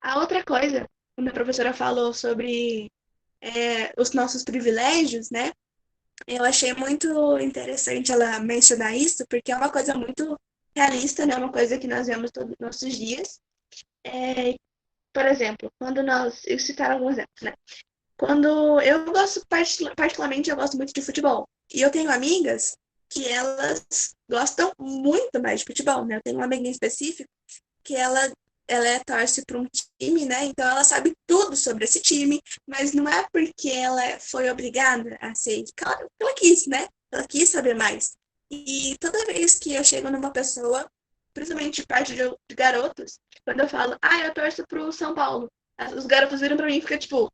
A outra coisa, quando a professora falou sobre os nossos privilégios, né? Eu achei muito interessante ela mencionar isso, porque é uma coisa muito realista, né? Uma coisa que nós vemos todos os nossos dias. Por exemplo, quando eu citar alguns exemplos, né? Quando eu gosto, particularmente, eu gosto muito de futebol. E eu tenho amigas que elas gostam muito mais de futebol, né? Eu tenho uma amiga em específico que ela torce para um time, né? Então ela sabe tudo sobre esse time, mas não é porque ela foi obrigada a ser, ela quis, né? Ela quis saber mais. E toda vez que eu chego numa pessoa, principalmente parte de garotos, quando eu falo, eu torço pro São Paulo, os garotos viram pra mim e ficam tipo,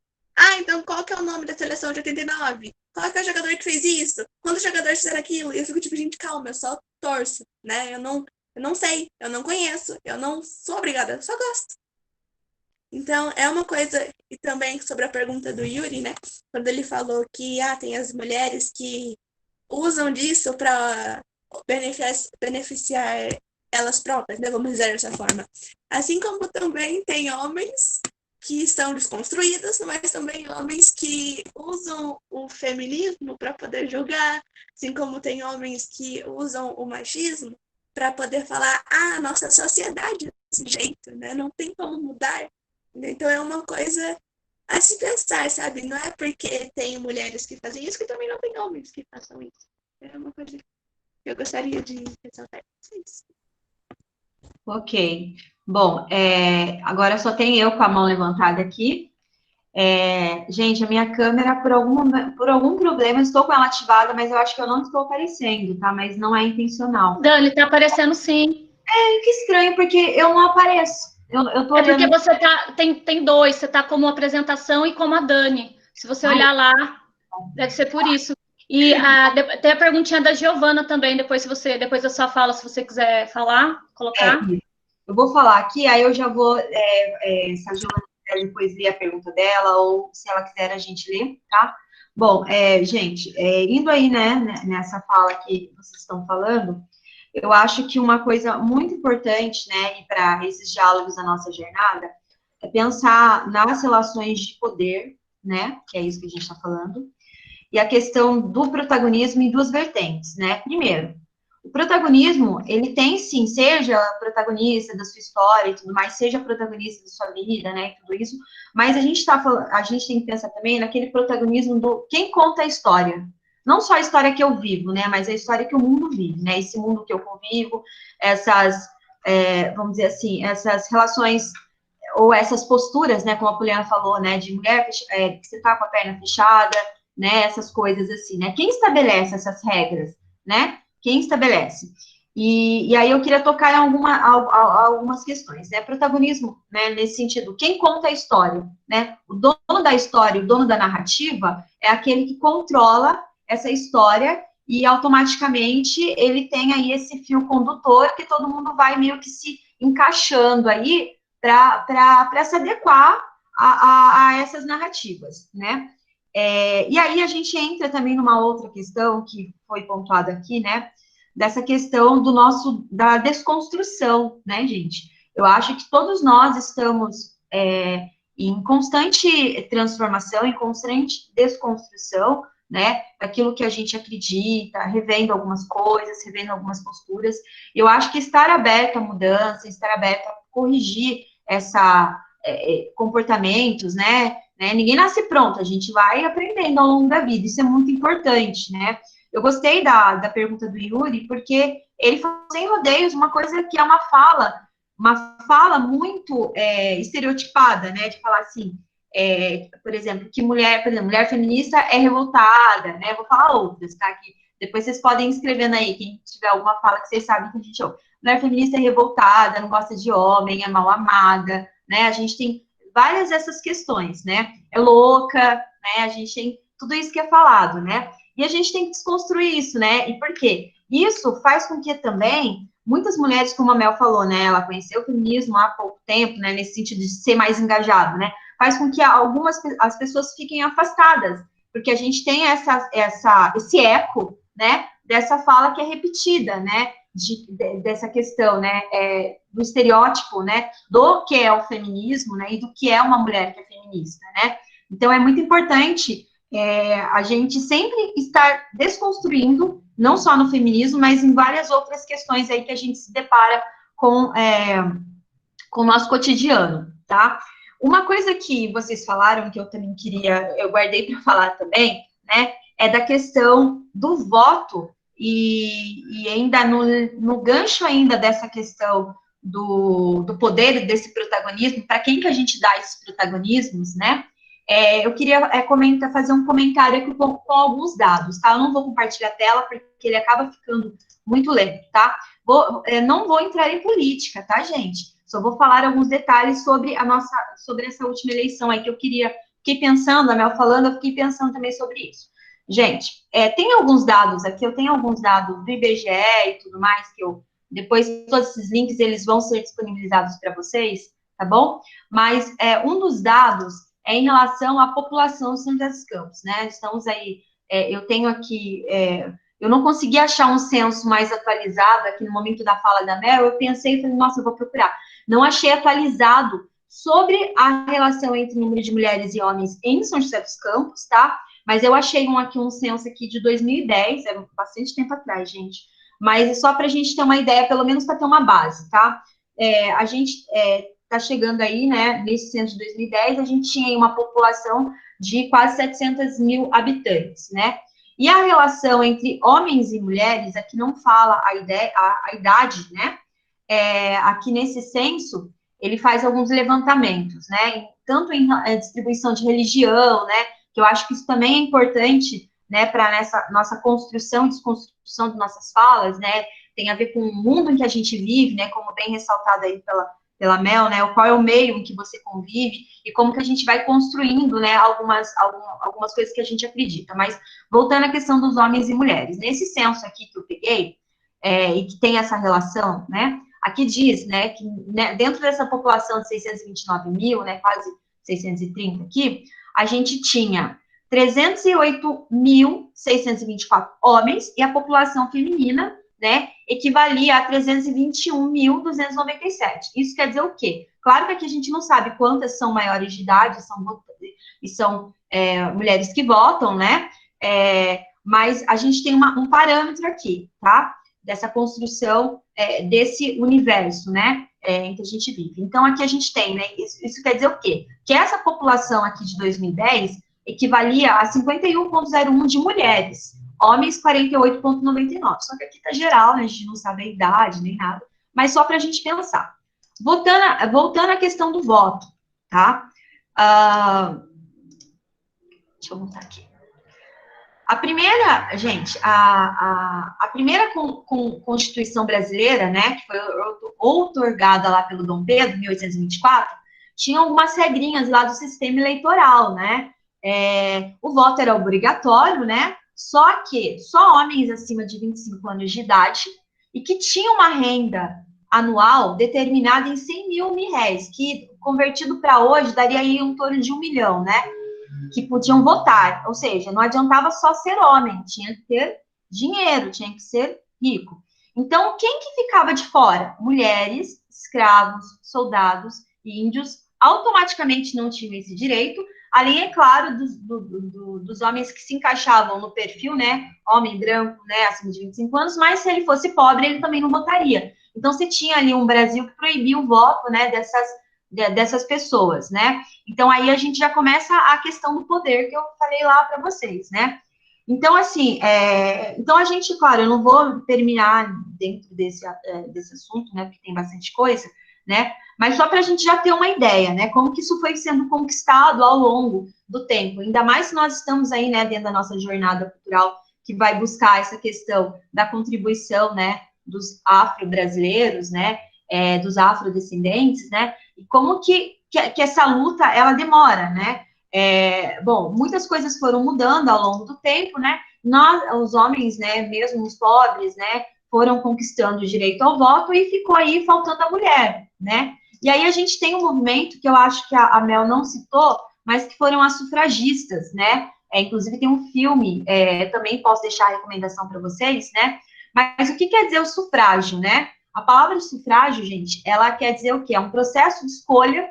então qual que é o nome da seleção de 89? Qual que é o jogador que fez isso? Quantos jogadores fizeram aquilo? E eu fico tipo, gente, calma, eu só torço, né? Eu não sei, eu não conheço, eu não sou obrigada, eu só gosto. Então, é uma coisa, e também sobre a pergunta do Yuri, né? Quando ele falou que tem as mulheres que usam disso para beneficiar elas próprias, né? Vamos dizer dessa forma. Assim como também tem homens que são desconstruídos, mas também homens que usam o feminismo para poder julgar, assim como tem homens que usam o machismo para poder falar, a nossa sociedade é desse jeito, né? Não tem como mudar. Então é uma coisa a se pensar, sabe? Não é porque tem mulheres que fazem isso que também não tem homens que façam isso. É uma coisa que eu gostaria de ressaltar. Isso. Ok. Bom, agora só tem eu com a mão levantada aqui. Gente, a minha câmera, por algum problema, estou com ela ativada, mas eu acho que eu não estou aparecendo, tá? Mas não é intencional. Dani, tá aparecendo sim. Que estranho, porque eu não apareço. Eu tô porque olhando... você tem 2, você tá como apresentação e como a Dani. Se você olhar lá, deve ser por isso. E tem a perguntinha da Giovana também, depois da sua fala, se você quiser falar, colocar. Eu vou falar aqui, aí eu já vou, se a Giovana quiser depois ler a pergunta dela, ou se ela quiser a gente lê, tá? Bom, gente, indo aí, né, nessa fala que vocês estão falando, eu acho que uma coisa muito importante, né, e para esses diálogos da nossa jornada, é pensar nas relações de poder, né, que é isso que a gente está falando, e a questão do protagonismo em duas vertentes, né? Primeiro, O protagonismo, ele tem sim, seja protagonista da sua história e tudo mais, seja protagonista da sua vida, né, e tudo isso, mas a gente tem que pensar também naquele protagonismo do quem conta a história. Não só a história que eu vivo, né, mas a história que o mundo vive, né, esse mundo que eu convivo, essas, vamos dizer assim, essas relações ou essas posturas, né, como a Poliana falou, né, de mulher que você tá com a perna fechada, né, essas coisas assim, né, quem estabelece essas regras, né, quem estabelece? E aí eu queria tocar em algumas questões, né, protagonismo, né, nesse sentido, quem conta a história, né, o dono da história, o dono da narrativa, é aquele que controla essa história e automaticamente ele tem aí esse fio condutor que todo mundo vai meio que se encaixando aí para se adequar a essas narrativas, né? E aí a gente entra também numa outra questão que foi pontuada aqui, né? Dessa questão da desconstrução, né, gente? Eu acho que todos nós estamos em constante transformação, em constante desconstrução, né? Daquilo que a gente acredita, revendo algumas coisas, revendo algumas posturas. Eu acho que estar aberto à mudança, estar aberto a corrigir comportamentos, né? Ninguém nasce pronto, a gente vai aprendendo ao longo da vida, isso é muito importante, né? Eu gostei da pergunta do Yuri, porque ele falou sem rodeios, uma coisa que é uma fala muito estereotipada, né? De falar assim, por exemplo, que mulher feminista é revoltada, né? Vou falar outras, tá? Que depois vocês podem ir escrevendo aí, quem tiver alguma fala que vocês sabem que a gente ouve. Mulher feminista é revoltada, não gosta de homem, é mal amada, né? A gente tem várias dessas questões, né? É louca, né? A gente tem tudo isso que é falado, né? E a gente tem que desconstruir isso, né? E por quê? Isso faz com que também muitas mulheres, como a Mel falou, né? Ela conheceu o feminismo há pouco tempo, né? Nesse sentido de ser mais engajado, né? Faz com que as pessoas fiquem afastadas, porque a gente tem esse eco, né? Dessa fala que é repetida, né? Dessa questão, né, do estereótipo, né, do que é o feminismo, né, e do que é uma mulher que é feminista, né. Então, é muito importante a gente sempre estar desconstruindo, não só no feminismo, mas em várias outras questões aí que a gente se depara com o nosso cotidiano, tá? Uma coisa que vocês falaram, que eu também eu guardei para falar também, né, é da questão do voto e ainda no gancho ainda dessa questão do poder, desse protagonismo, para quem que a gente dá esses protagonismos, né? Eu queria fazer um comentário aqui com alguns dados, tá? Eu não vou compartilhar a tela, porque ele acaba ficando muito lento, tá? Não vou entrar em política, tá, gente? Só vou falar alguns detalhes sobre essa última eleição aí que fiquei pensando, a Mel falando, eu fiquei pensando também sobre isso. Gente, tem alguns dados aqui, eu tenho alguns dados do IBGE e tudo mais, que depois todos esses links, eles vão ser disponibilizados para vocês, tá bom? Mas um dos dados é em relação à população de São José dos Campos, né? Estamos aí, eu tenho aqui, eu não consegui achar um censo mais atualizado aqui no momento da fala da Mel, eu pensei, falei, nossa, eu vou procurar. Não achei atualizado sobre a relação entre o número de mulheres e homens em São José dos Campos, tá? Mas eu achei um censo aqui de 2010, é bastante tempo atrás, gente. Mas é só para a gente ter uma ideia, pelo menos para ter uma base, tá? A gente está chegando aí, né, nesse censo de 2010, a gente tinha aí uma população de quase 700 mil habitantes, né? E a relação entre homens e mulheres, aqui não fala a idade, né? Aqui nesse censo, ele faz alguns levantamentos, né? Tanto em distribuição de religião, né? Que eu acho que isso também é importante, né? Para nessa nossa construção e desconstrução de nossas falas, né? Tem a ver com o mundo em que a gente vive, né? Como bem ressaltado aí pela Mel, né? Qual é o meio em que você convive e como que a gente vai construindo, né? Algumas coisas que a gente acredita. Mas voltando à questão dos homens e mulheres, nesse censo aqui que eu peguei e que tem essa relação, né? Aqui diz, né? Que né, dentro dessa população de 629 mil, né? Quase 630 aqui, a gente tinha 308.624 homens e a população feminina, né, equivalia a 321.297. Isso quer dizer o quê? Claro que aqui a gente não sabe quantas são maiores de idade e são mulheres que votam, né? Mas a gente tem um parâmetro aqui, tá? dessa construção desse universo, né, em que a gente vive. Então, aqui a gente tem, né, isso quer dizer o quê? Que essa população aqui de 2010 equivalia a 51,01 de mulheres, homens 48,99. Só que aqui tá geral, né, a gente não sabe a idade nem nada, mas só para a gente pensar. Voltando à questão do voto, tá? Deixa eu voltar aqui. A primeira, gente, a primeira Constituição brasileira, né, que foi outorgada lá pelo Dom Pedro, em 1824, tinha algumas regrinhas lá do sistema eleitoral, né? O voto era obrigatório, né? Só que só homens acima de 25 anos de idade e que tinham uma renda anual determinada em 100 mil réis, que convertido para hoje daria aí em torno de 1 milhão, né? Que podiam votar, ou seja, não adiantava só ser homem, tinha que ter dinheiro, tinha que ser rico. Então, quem que ficava de fora? Mulheres, escravos, soldados, índios, automaticamente não tinham esse direito, além, é claro, dos homens que se encaixavam no perfil, né, homem branco, né, acima de 25 anos, mas se ele fosse pobre, ele também não votaria. Então, você tinha ali um Brasil que proibia o voto, né, dessas pessoas, né? Então, aí a gente já começa a questão do poder que eu falei lá para vocês, né? Então, assim, então a gente, claro, eu não vou terminar dentro desse assunto, né, porque tem bastante coisa, né? Mas só para a gente já ter uma ideia, né? Como que isso foi sendo conquistado ao longo do tempo. Ainda mais se nós estamos aí, né, dentro da nossa jornada cultural, que vai buscar essa questão da contribuição, né, dos afro-brasileiros, né, dos afrodescendentes, né? E como que essa luta, ela demora, né? Bom, muitas coisas foram mudando ao longo do tempo, né? Nós, os homens, né, mesmo os pobres, né, foram conquistando o direito ao voto e ficou aí faltando a mulher, né? E aí a gente tem um movimento que eu acho que a Mel não citou, mas que foram as sufragistas, né? Inclusive tem um filme, também posso deixar a recomendação para vocês, né? Mas o que quer dizer o sufrágio, né? A palavra sufrágio, gente, ela quer dizer o quê? É um processo de escolha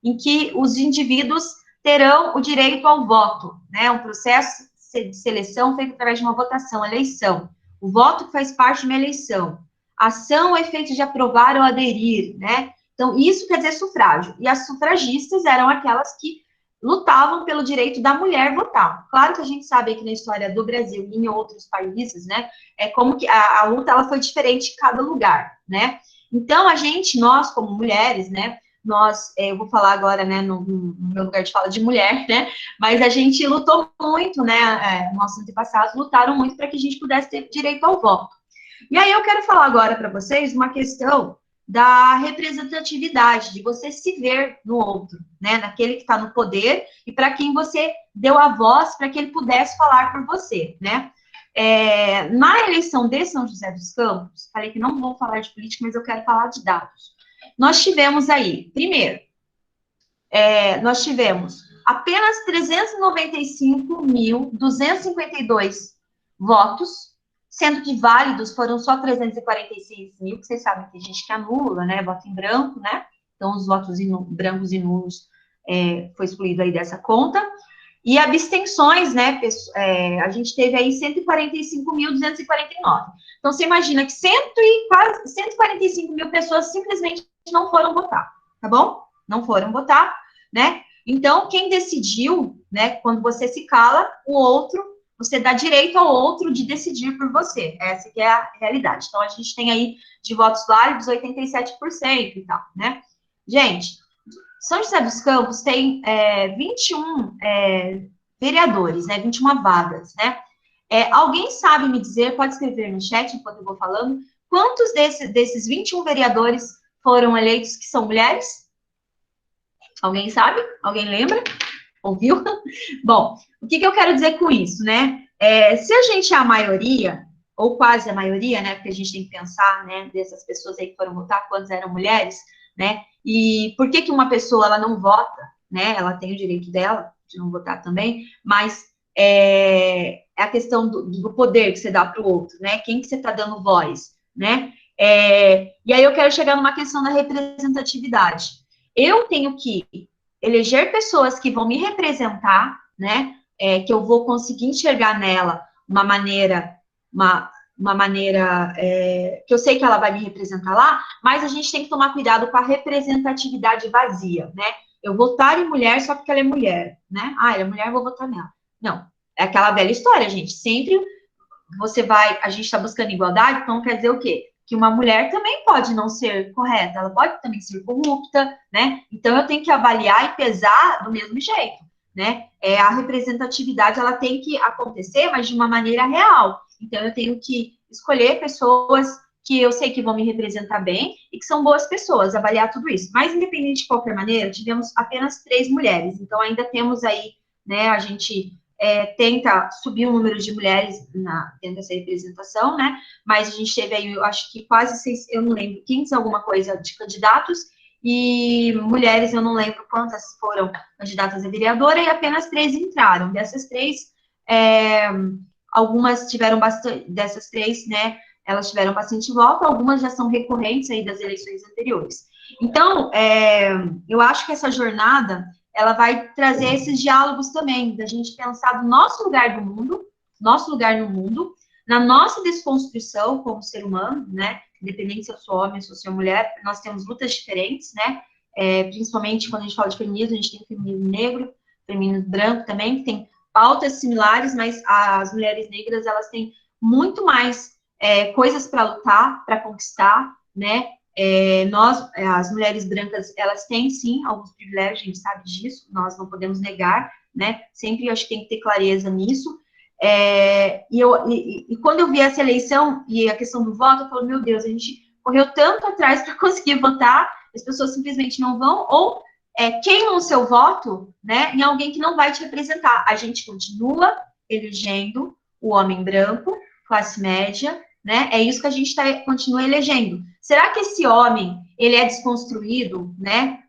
em que os indivíduos terão o direito ao voto, né? Um processo de seleção feito através de uma votação, eleição. O voto faz parte de uma eleição. Ação ou efeito de aprovar ou aderir, né? Então, isso quer dizer sufrágio. E as sufragistas eram aquelas que lutavam pelo direito da mulher votar. Claro que a gente sabe que na história do Brasil e em outros países, né, como que a luta ela foi diferente em cada lugar, né? Então, nós como mulheres, né, eu vou falar agora, né, no meu lugar de fala de mulher, né, mas a gente lutou muito, né, nossos antepassados lutaram muito para que a gente pudesse ter direito ao voto. E aí eu quero falar agora para vocês uma questão da representatividade, de você se ver no outro, né, naquele que está no poder e para quem você deu a voz para que ele pudesse falar por você, né. Na eleição de São José dos Campos, falei que não vou falar de política, mas eu quero falar de dados. Nós tivemos aí, primeiro, nós tivemos apenas 395.252 votos, sendo que válidos foram só 346 mil, que vocês sabem que tem gente que anula, né, voto em branco, né, então os votos brancos e nulos foi excluído aí dessa conta, e abstenções, né, a gente teve aí 145.249. Então, você imagina que quase 145 mil pessoas simplesmente não foram votar, tá bom? Não foram votar, né? Então, quem decidiu, né, quando você se cala, você dá direito ao outro de decidir por você. Essa que é a realidade. Então, a gente tem aí de votos válidos 87% e tal, né? Gente, São José dos Campos tem 21 vereadores, né? 21 vagas, né? Alguém sabe me dizer, pode escrever no chat enquanto eu vou falando, quantos desses 21 vereadores foram eleitos que são mulheres? Alguém sabe? Alguém lembra? Ouviu? Bom, o que eu quero dizer com isso, né? Se a gente é a maioria, ou quase a maioria, né? Porque a gente tem que pensar, né? Dessas pessoas aí que foram votar, quantas eram mulheres, né? E por que uma pessoa, ela não vota, né? Ela tem o direito dela de não votar também, mas é a questão do poder que você dá para o outro, né? Quem que você está dando voz, né? E aí eu quero chegar numa questão da representatividade. Eu tenho que eleger pessoas que vão me representar, né? Que eu vou conseguir enxergar nela uma maneira, uma maneira que eu sei que ela vai me representar lá, mas a gente tem que tomar cuidado com a representatividade vazia, né? Eu votar em mulher só porque ela é mulher, né? Ah, ela é mulher, eu vou votar nela. Não, é aquela velha história, gente. Sempre a gente está buscando igualdade, então quer dizer o quê? Que uma mulher também pode não ser correta, ela pode também ser corrupta, né? Então eu tenho que avaliar e pesar do mesmo jeito, né? A representatividade ela tem que acontecer, mas de uma maneira real. Então eu tenho que escolher pessoas que eu sei que vão me representar bem e que são boas pessoas, avaliar tudo isso. Mas independente de qualquer maneira, tivemos apenas 3 mulheres, então ainda temos aí, né? A gente tenta subir o número de mulheres dentro dessa representação, né? Mas a gente teve aí, eu acho que quase 6, eu não lembro, 15 alguma coisa de candidatos, e mulheres, eu não lembro quantas foram candidatas a vereadora, e apenas 3 entraram. Dessas 3, algumas tiveram bastante, dessas 3, né? Elas tiveram bastante voto, algumas já são recorrentes aí das eleições anteriores. Então, eu acho que essa jornada ela vai trazer esses diálogos também, da gente pensar do nosso lugar no mundo, na nossa desconstrução como ser humano, né? Independente se eu sou homem, se eu sou mulher, nós temos lutas diferentes, né? Principalmente quando a gente fala de feminismo, a gente tem o feminismo negro, feminismo branco também, que tem pautas similares, mas as mulheres negras, elas têm muito mais coisas para lutar, para conquistar, né? As mulheres brancas, elas têm, sim, alguns privilégios, a gente sabe disso, nós não podemos negar, né? Sempre acho que tem que ter clareza nisso. E quando eu vi essa eleição e a questão do voto, eu falo, meu Deus, a gente correu tanto atrás para conseguir votar, as pessoas simplesmente não vão, ou queimam o seu voto, né, em alguém que não vai te representar. A gente continua elegendo o homem branco, classe média, né? É isso que a gente continua elegendo. Será que esse homem, ele é desconstruído, né?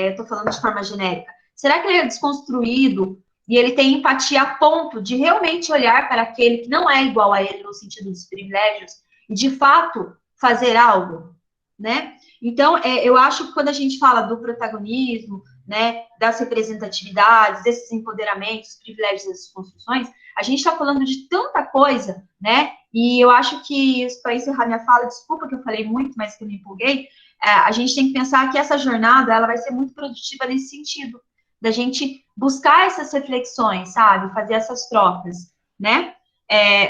Estou falando de forma genérica. Será que ele é desconstruído e ele tem empatia a ponto de realmente olhar para aquele que não é igual a ele no sentido dos privilégios e, de fato, fazer algo, né? Então, eu acho que quando a gente fala do protagonismo, né, das representatividades, desses empoderamentos, privilégios, dessas construções, a gente está falando de tanta coisa, né? E eu acho que, para encerrar minha fala, desculpa que eu falei muito, mas que eu me empolguei, a gente tem que pensar que essa jornada, ela vai ser muito produtiva nesse sentido, da gente buscar essas reflexões, sabe? Fazer essas trocas, né?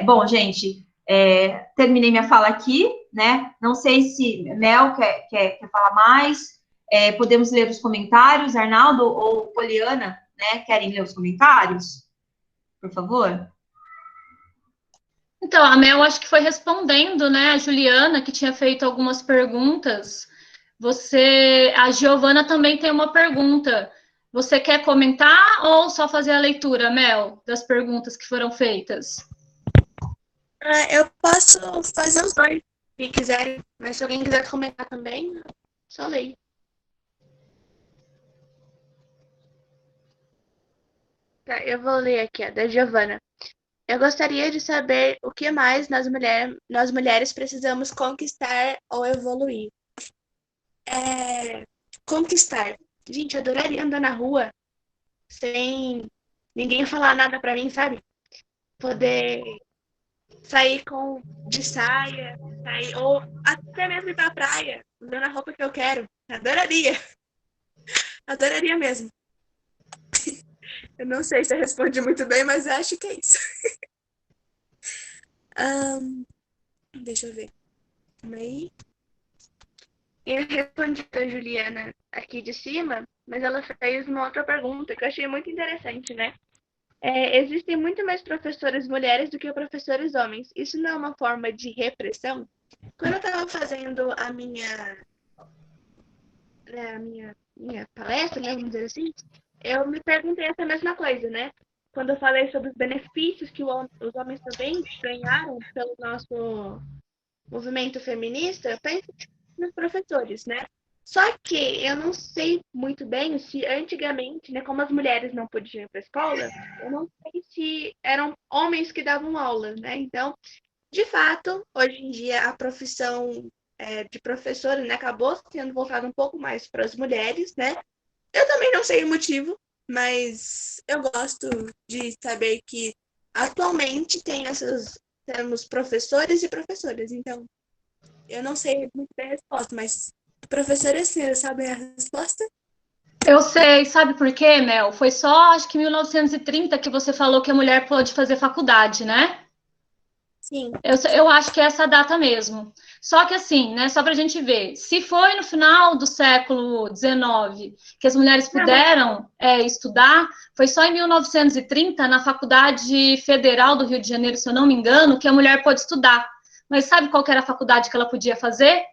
Bom, gente, terminei minha fala aqui, né? Não sei se Mel quer falar mais. Podemos ler os comentários, Arnaldo ou Poliana, né? Querem ler os comentários? Por favor. Então, a Mel acho que foi respondendo, né? A Juliana, que tinha feito algumas perguntas. A Giovana também tem uma pergunta. Você quer comentar ou só fazer a leitura, Mel, das perguntas que foram feitas? Eu posso fazer os dois, se quiserem. Mas se alguém quiser comentar também, só leio. Tá, eu vou ler aqui, ó, da Giovana. Eu gostaria de saber o que mais nós mulheres precisamos conquistar ou evoluir. Conquistar. Gente, eu adoraria andar na rua sem ninguém falar nada pra mim, sabe? Poder sair de saia, ou até mesmo ir pra praia, usando a roupa que eu quero. Adoraria. Adoraria mesmo. Eu não sei se eu respondi muito bem, mas eu acho que é isso. Deixa eu ver. Calma aí. Eu respondi para Juliana aqui de cima, mas ela fez uma outra pergunta que eu achei muito interessante, né? Existem muito mais professoras mulheres do que professores homens. Isso não é uma forma de repressão? Quando eu estava fazendo a minha palestra, né, vamos dizer assim, eu me perguntei essa mesma coisa, né? Quando eu falei sobre os benefícios que os homens também ganharam pelo nosso movimento feminista, eu penso nos professores, né? Só que eu não sei muito bem se antigamente, né, como as mulheres não podiam ir para a escola, eu não sei se eram homens que davam aula, né? Então, de fato, hoje em dia a profissão de professora, né, acabou sendo voltada um pouco mais para as mulheres, né? Eu também não sei o motivo, mas eu gosto de saber que atualmente tem temos professores e professoras. Então, eu não sei muito bem a resposta, mas professores, sim, sabem a resposta? Eu sei, sabe por quê, Mel? Foi só, acho que em 1930 que você falou que a mulher pôde fazer faculdade, né? Sim. Eu acho que é essa data mesmo. Só que assim, né, só para a gente ver, se foi no final do século XIX que as mulheres puderam estudar, foi só em 1930, na Faculdade Federal do Rio de Janeiro, se eu não me engano, que a mulher pôde estudar. Mas sabe qual que era a faculdade que ela podia fazer?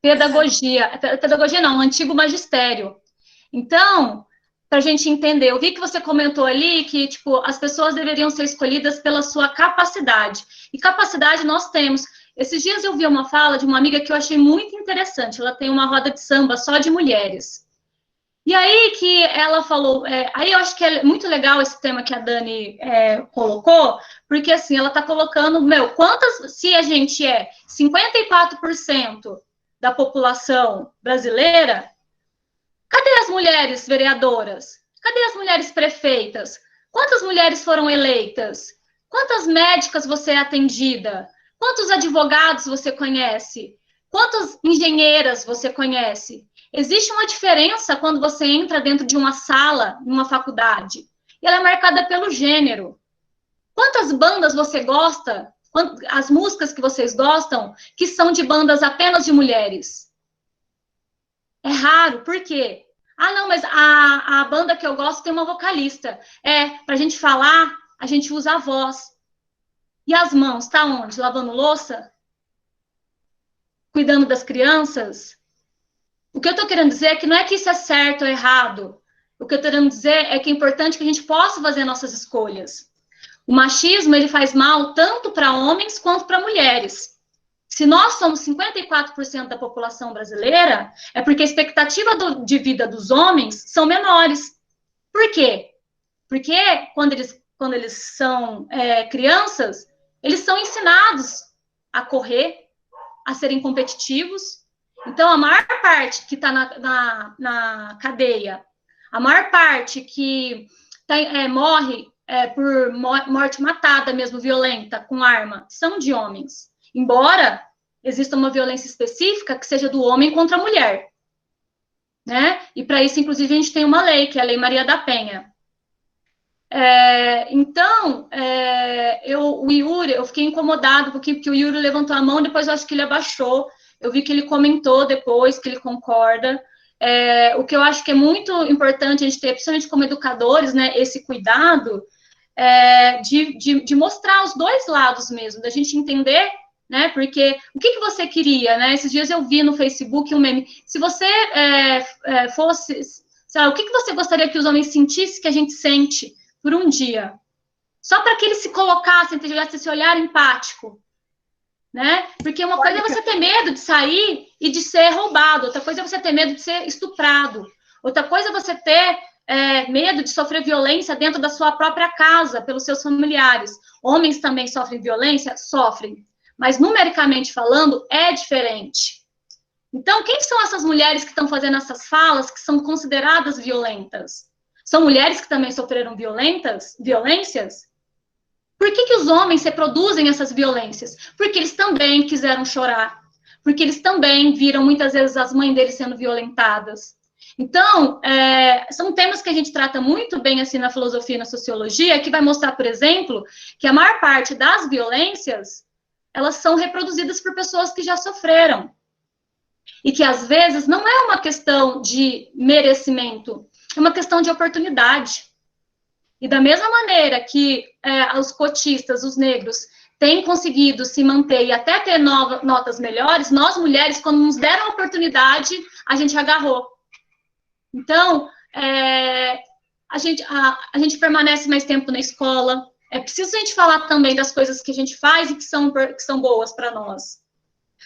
Pedagogia. Pedagogia não, antigo magistério. Então, para a gente entender, eu vi que você comentou ali que, tipo, as pessoas deveriam ser escolhidas pela sua capacidade. E capacidade nós temos. Esses dias eu vi uma fala de uma amiga que eu achei muito interessante. Ela tem uma roda de samba só de mulheres. E aí que ela falou, aí eu acho que é muito legal esse tema que a Dani colocou, porque assim, ela está colocando, se a gente é 54% da população brasileira, cadê as mulheres vereadoras? Cadê as mulheres prefeitas? Quantas mulheres foram eleitas? Quantas médicas você é atendida? Quantos advogados você conhece? Quantas engenheiras você conhece? Existe uma diferença quando você entra dentro de uma sala, numa faculdade, e ela é marcada pelo gênero. Quantas bandas você gosta? As músicas que vocês gostam, que são de bandas apenas de mulheres? É raro, por quê? Ah, não, mas a banda que eu gosto tem uma vocalista. Pra gente falar, a gente usa a voz. E as mãos, tá onde? Lavando louça? Cuidando das crianças? O que eu tô querendo dizer é que não é que isso é certo ou errado. O que eu tô querendo dizer é que é importante que a gente possa fazer nossas escolhas. O machismo, ele faz mal tanto para homens quanto para mulheres. Se nós somos 54% da população brasileira, é porque a expectativa de vida dos homens são menores. Por quê? Porque quando eles são crianças, eles são ensinados a correr, a serem competitivos. Então, a maior parte que está na cadeia, a maior parte que morre por morte matada mesmo, violenta, com arma, são de homens. Embora exista uma violência específica que seja do homem contra a mulher, né? E para isso, inclusive, a gente tem uma lei, que é a Lei Maria da Penha. Então, o Yuri, eu fiquei incomodado porque o Yuri levantou a mão, depois eu acho que ele abaixou. Eu vi que ele comentou depois que ele concorda. O que eu acho que é muito importante a gente ter, principalmente como educadores, né, esse cuidado de mostrar os dois lados mesmo, da gente entender, né, porque o que você queria, né? Esses dias eu vi no Facebook um meme. Se você fosse, sei lá, o que você gostaria que os homens sentissem que a gente sente por um dia? Só para que eles se colocassem, tivessem esse olhar empático, né? Porque uma coisa é você ter medo de sair e de ser roubado, outra coisa é você ter medo de ser estuprado, outra coisa é você ter medo de sofrer violência dentro da sua própria casa, pelos seus familiares. Homens também sofrem violência? Sofrem. Mas, numericamente falando, é diferente. Então, quem são essas mulheres que estão fazendo essas falas que são consideradas violentas? São mulheres que também sofreram violências? Por que os homens reproduzem essas violências? Porque eles também quiseram chorar. Porque eles também viram, muitas vezes, as mães deles sendo violentadas. Então, são temas que a gente trata muito bem, assim, na filosofia e na sociologia, que vai mostrar, por exemplo, que a maior parte das violências, elas são reproduzidas por pessoas que já sofreram. E que, às vezes, não é uma questão de merecimento, é uma questão de oportunidade. E da mesma maneira que os cotistas, os negros, têm conseguido se manter e até ter notas melhores, nós, mulheres, quando nos deram a oportunidade, a gente agarrou. Então, a gente permanece mais tempo na escola. É preciso a gente falar também das coisas que a gente faz e que são boas para nós.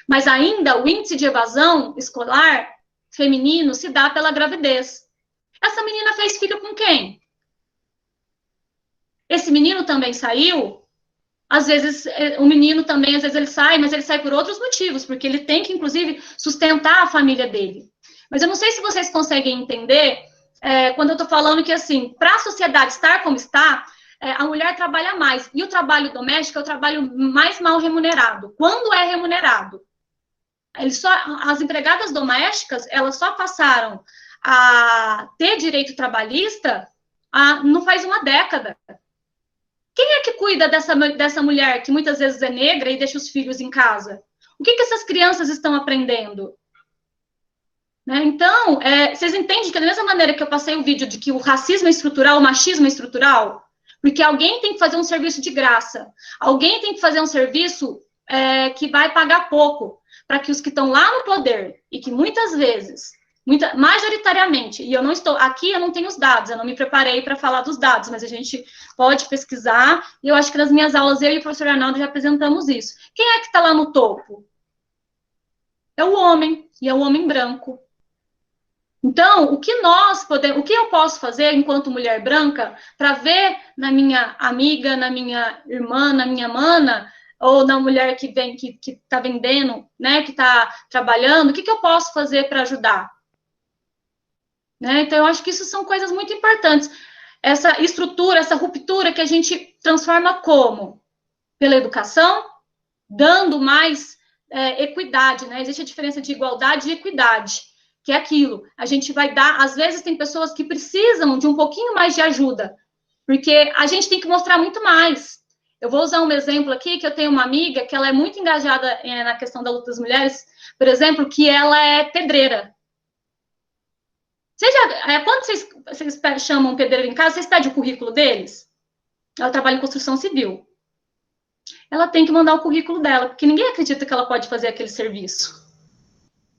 Mas ainda o índice de evasão escolar feminino se dá pela gravidez. Essa menina fez filho com quem? Esse menino também saiu? Às vezes, o menino também, às vezes ele sai, mas ele sai por outros motivos, porque ele tem que, inclusive, sustentar a família dele. Mas eu não sei se vocês conseguem entender, quando eu estou falando que, assim, para a sociedade estar como está, a mulher trabalha mais. E o trabalho doméstico é o trabalho mais mal remunerado. Quando é remunerado? As empregadas domésticas, elas só passaram a ter direito trabalhista não faz uma década. Quem é que cuida dessa mulher que muitas vezes é negra e deixa os filhos em casa? O que essas crianças estão aprendendo? Né? Então, vocês entendem que da mesma maneira que eu passei o vídeo de que o racismo é estrutural, o machismo é estrutural, porque alguém tem que fazer um serviço de graça, alguém tem que fazer um serviço que vai pagar pouco, para que os que estão lá no poder, e que muitas vezes, majoritariamente, e eu não estou, aqui eu não tenho os dados, eu não me preparei para falar dos dados, mas a gente pode pesquisar, e eu acho que nas minhas aulas eu e o professor Arnaldo já apresentamos isso. Quem é que está lá no topo? É o homem, e é o homem branco. Então, o que eu posso fazer enquanto mulher branca para ver na minha amiga, na minha irmã, na minha mana, ou na mulher que vem, que está vendendo, né, que está trabalhando, o que eu posso fazer para ajudar? Né? Então, eu acho que isso são coisas muito importantes. Essa estrutura, essa ruptura que a gente transforma como? Pela educação, dando mais equidade, né? Existe a diferença de igualdade e equidade, que é aquilo. A gente vai dar, às vezes tem pessoas que precisam de um pouquinho mais de ajuda, porque a gente tem que mostrar muito mais. Eu vou usar um exemplo aqui, que eu tenho uma amiga que ela é muito engajada na questão da luta das mulheres, por exemplo, que ela é pedreira. Quando vocês chamam pedreiro em casa, vocês pedem o currículo deles? Ela trabalha em construção civil. Ela tem que mandar o currículo dela, porque ninguém acredita que ela pode fazer aquele serviço.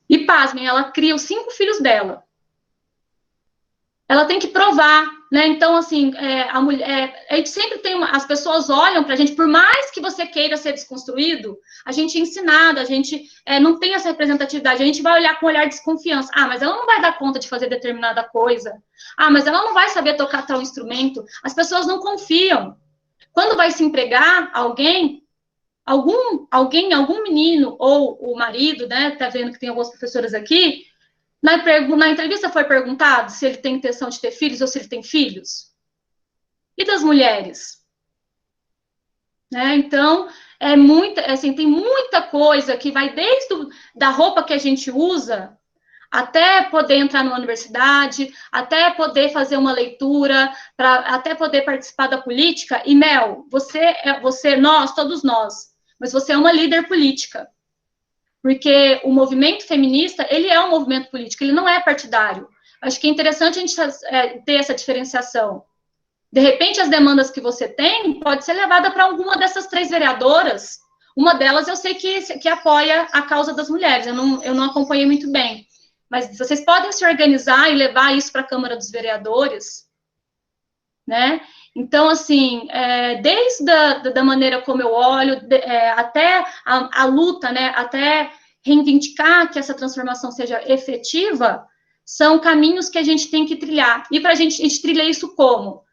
E, pasmem, ela cria os 5 filhos dela. Ela tem que provar, né? Então, assim, a gente sempre tem as pessoas olham para a gente, por mais que você queira ser desconstruído, a gente é ensinada, a gente não tem essa representatividade, a gente vai olhar com um olhar de desconfiança. Ah, mas ela não vai dar conta de fazer determinada coisa. Ah, mas ela não vai saber tocar tal instrumento. As pessoas não confiam. Quando vai se empregar alguém menino ou o marido, né? Tá vendo que tem algumas professoras aqui. Na entrevista foi perguntado se ele tem intenção de ter filhos ou se ele tem filhos. E das mulheres? Né? Então, tem muita coisa que vai desde da roupa que a gente usa até poder entrar numa universidade, até poder fazer uma leitura, até poder participar da política. E, Mel, todos nós, mas você é uma líder política. Porque o movimento feminista, ele é um movimento político, ele não é partidário. Acho que é interessante a gente ter essa diferenciação. De repente, as demandas que você tem pode ser levada para alguma dessas 3 vereadoras. Uma delas eu sei que apoia a causa das mulheres, eu não acompanhei muito bem. Mas vocês podem se organizar e levar isso para a Câmara dos Vereadores, né? Então, assim, desde da maneira como eu olho, até a luta, né, até reivindicar que essa transformação seja efetiva, são caminhos que a gente tem que trilhar. E para a gente trilha isso como?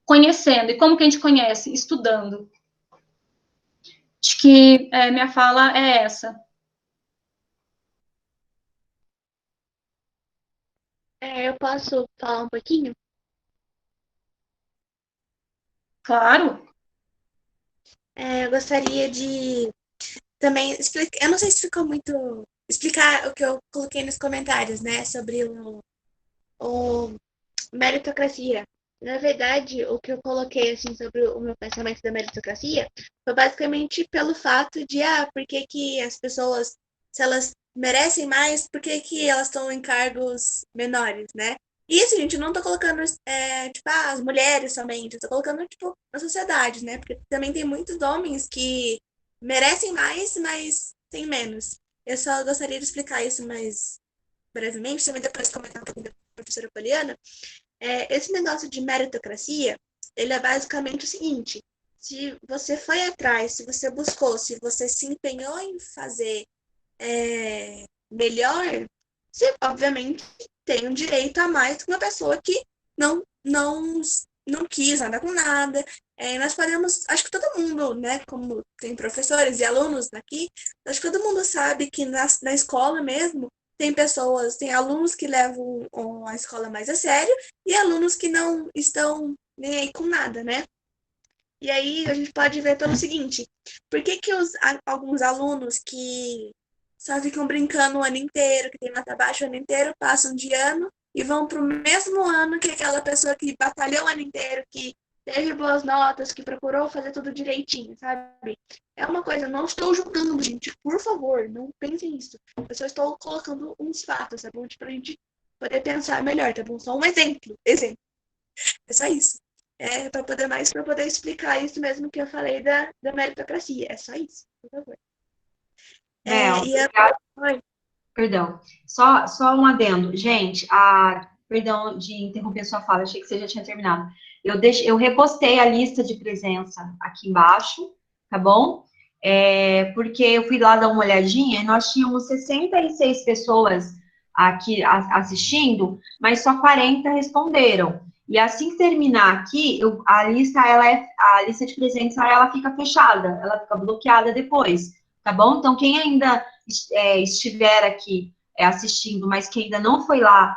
Conhecendo. E como que a gente conhece? Estudando. Acho que minha fala é essa. Eu posso falar um pouquinho? Claro. Eu gostaria de também explicar. Eu não sei se ficou muito. Explicar o que eu coloquei nos comentários, né? Sobre o meritocracia. Na verdade, o que eu coloquei, assim, sobre o meu pensamento da meritocracia foi basicamente pelo fato de, por que que as pessoas, se elas merecem mais, por que que elas estão em cargos menores, né? E isso, gente, eu não tô colocando, tipo, as mulheres somente, eu tô colocando, tipo, na sociedade, né? Porque também tem muitos homens que merecem mais, mas têm menos. Eu só gostaria de explicar isso mais brevemente, também depois comentar um pouquinho da professora Poliana. Esse negócio de meritocracia, ele é basicamente o seguinte: se você foi atrás, se você buscou, se você se empenhou em fazer melhor, você obviamente tem um direito a mais que uma pessoa que não quis nada com nada. Nós podemos, acho que todo mundo, né, como tem professores e alunos aqui, acho que todo mundo sabe que na escola mesmo tem alunos que levam a escola mais a sério e alunos que não estão nem aí com nada, né? E aí a gente pode ver pelo seguinte, por que que alguns alunos que só ficam brincando o ano inteiro, que tem nota baixa o ano inteiro, passam de ano e vão para o mesmo ano que aquela pessoa que batalhou o ano inteiro, que teve boas notas, que procurou fazer tudo direitinho, sabe? É uma coisa, não estou julgando, gente, por favor, não pensem nisso. Eu só estou colocando uns fatos, tá bom? Pra gente poder pensar melhor, tá bom? Só um exemplo. É só isso. É para poder explicar isso mesmo que eu falei da meritocracia. É só isso, por favor. Mel, E a... Oi. perdão, só um adendo. Gente, perdão de interromper sua fala, achei que você já tinha terminado. Eu repostei a lista de presença aqui embaixo, tá bom? Porque eu fui lá dar uma olhadinha e nós tínhamos 66 pessoas aqui assistindo, mas só 40 responderam. E assim que terminar aqui, a lista de presença ela fica fechada, ela fica bloqueada depois, tá bom? Então, quem ainda estiver aqui assistindo, mas que ainda não foi lá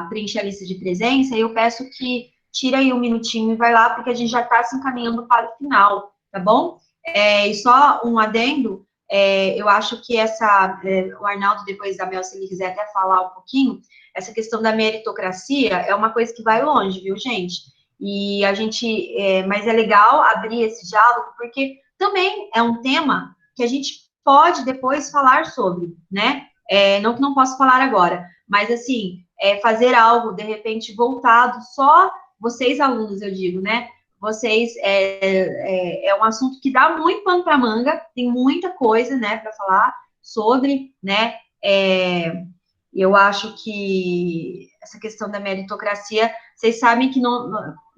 preencher a lista de presença, eu peço que tire aí um minutinho e vai lá, porque a gente já está se encaminhando para o final, tá bom? E só um adendo, eu acho que o Arnaldo, depois da Mel, se ele quiser até falar um pouquinho, essa questão da meritocracia é uma coisa que vai longe, viu, gente? E mas é legal abrir esse diálogo, porque também é um tema que a gente pode depois falar sobre, né? Não que não posso falar agora, mas assim, fazer algo, de repente, voltado só, vocês alunos, eu digo, né? Vocês, é um assunto que dá muito pano para manga, tem muita coisa, né, para falar sobre, né? Eu acho que essa questão da meritocracia, vocês sabem que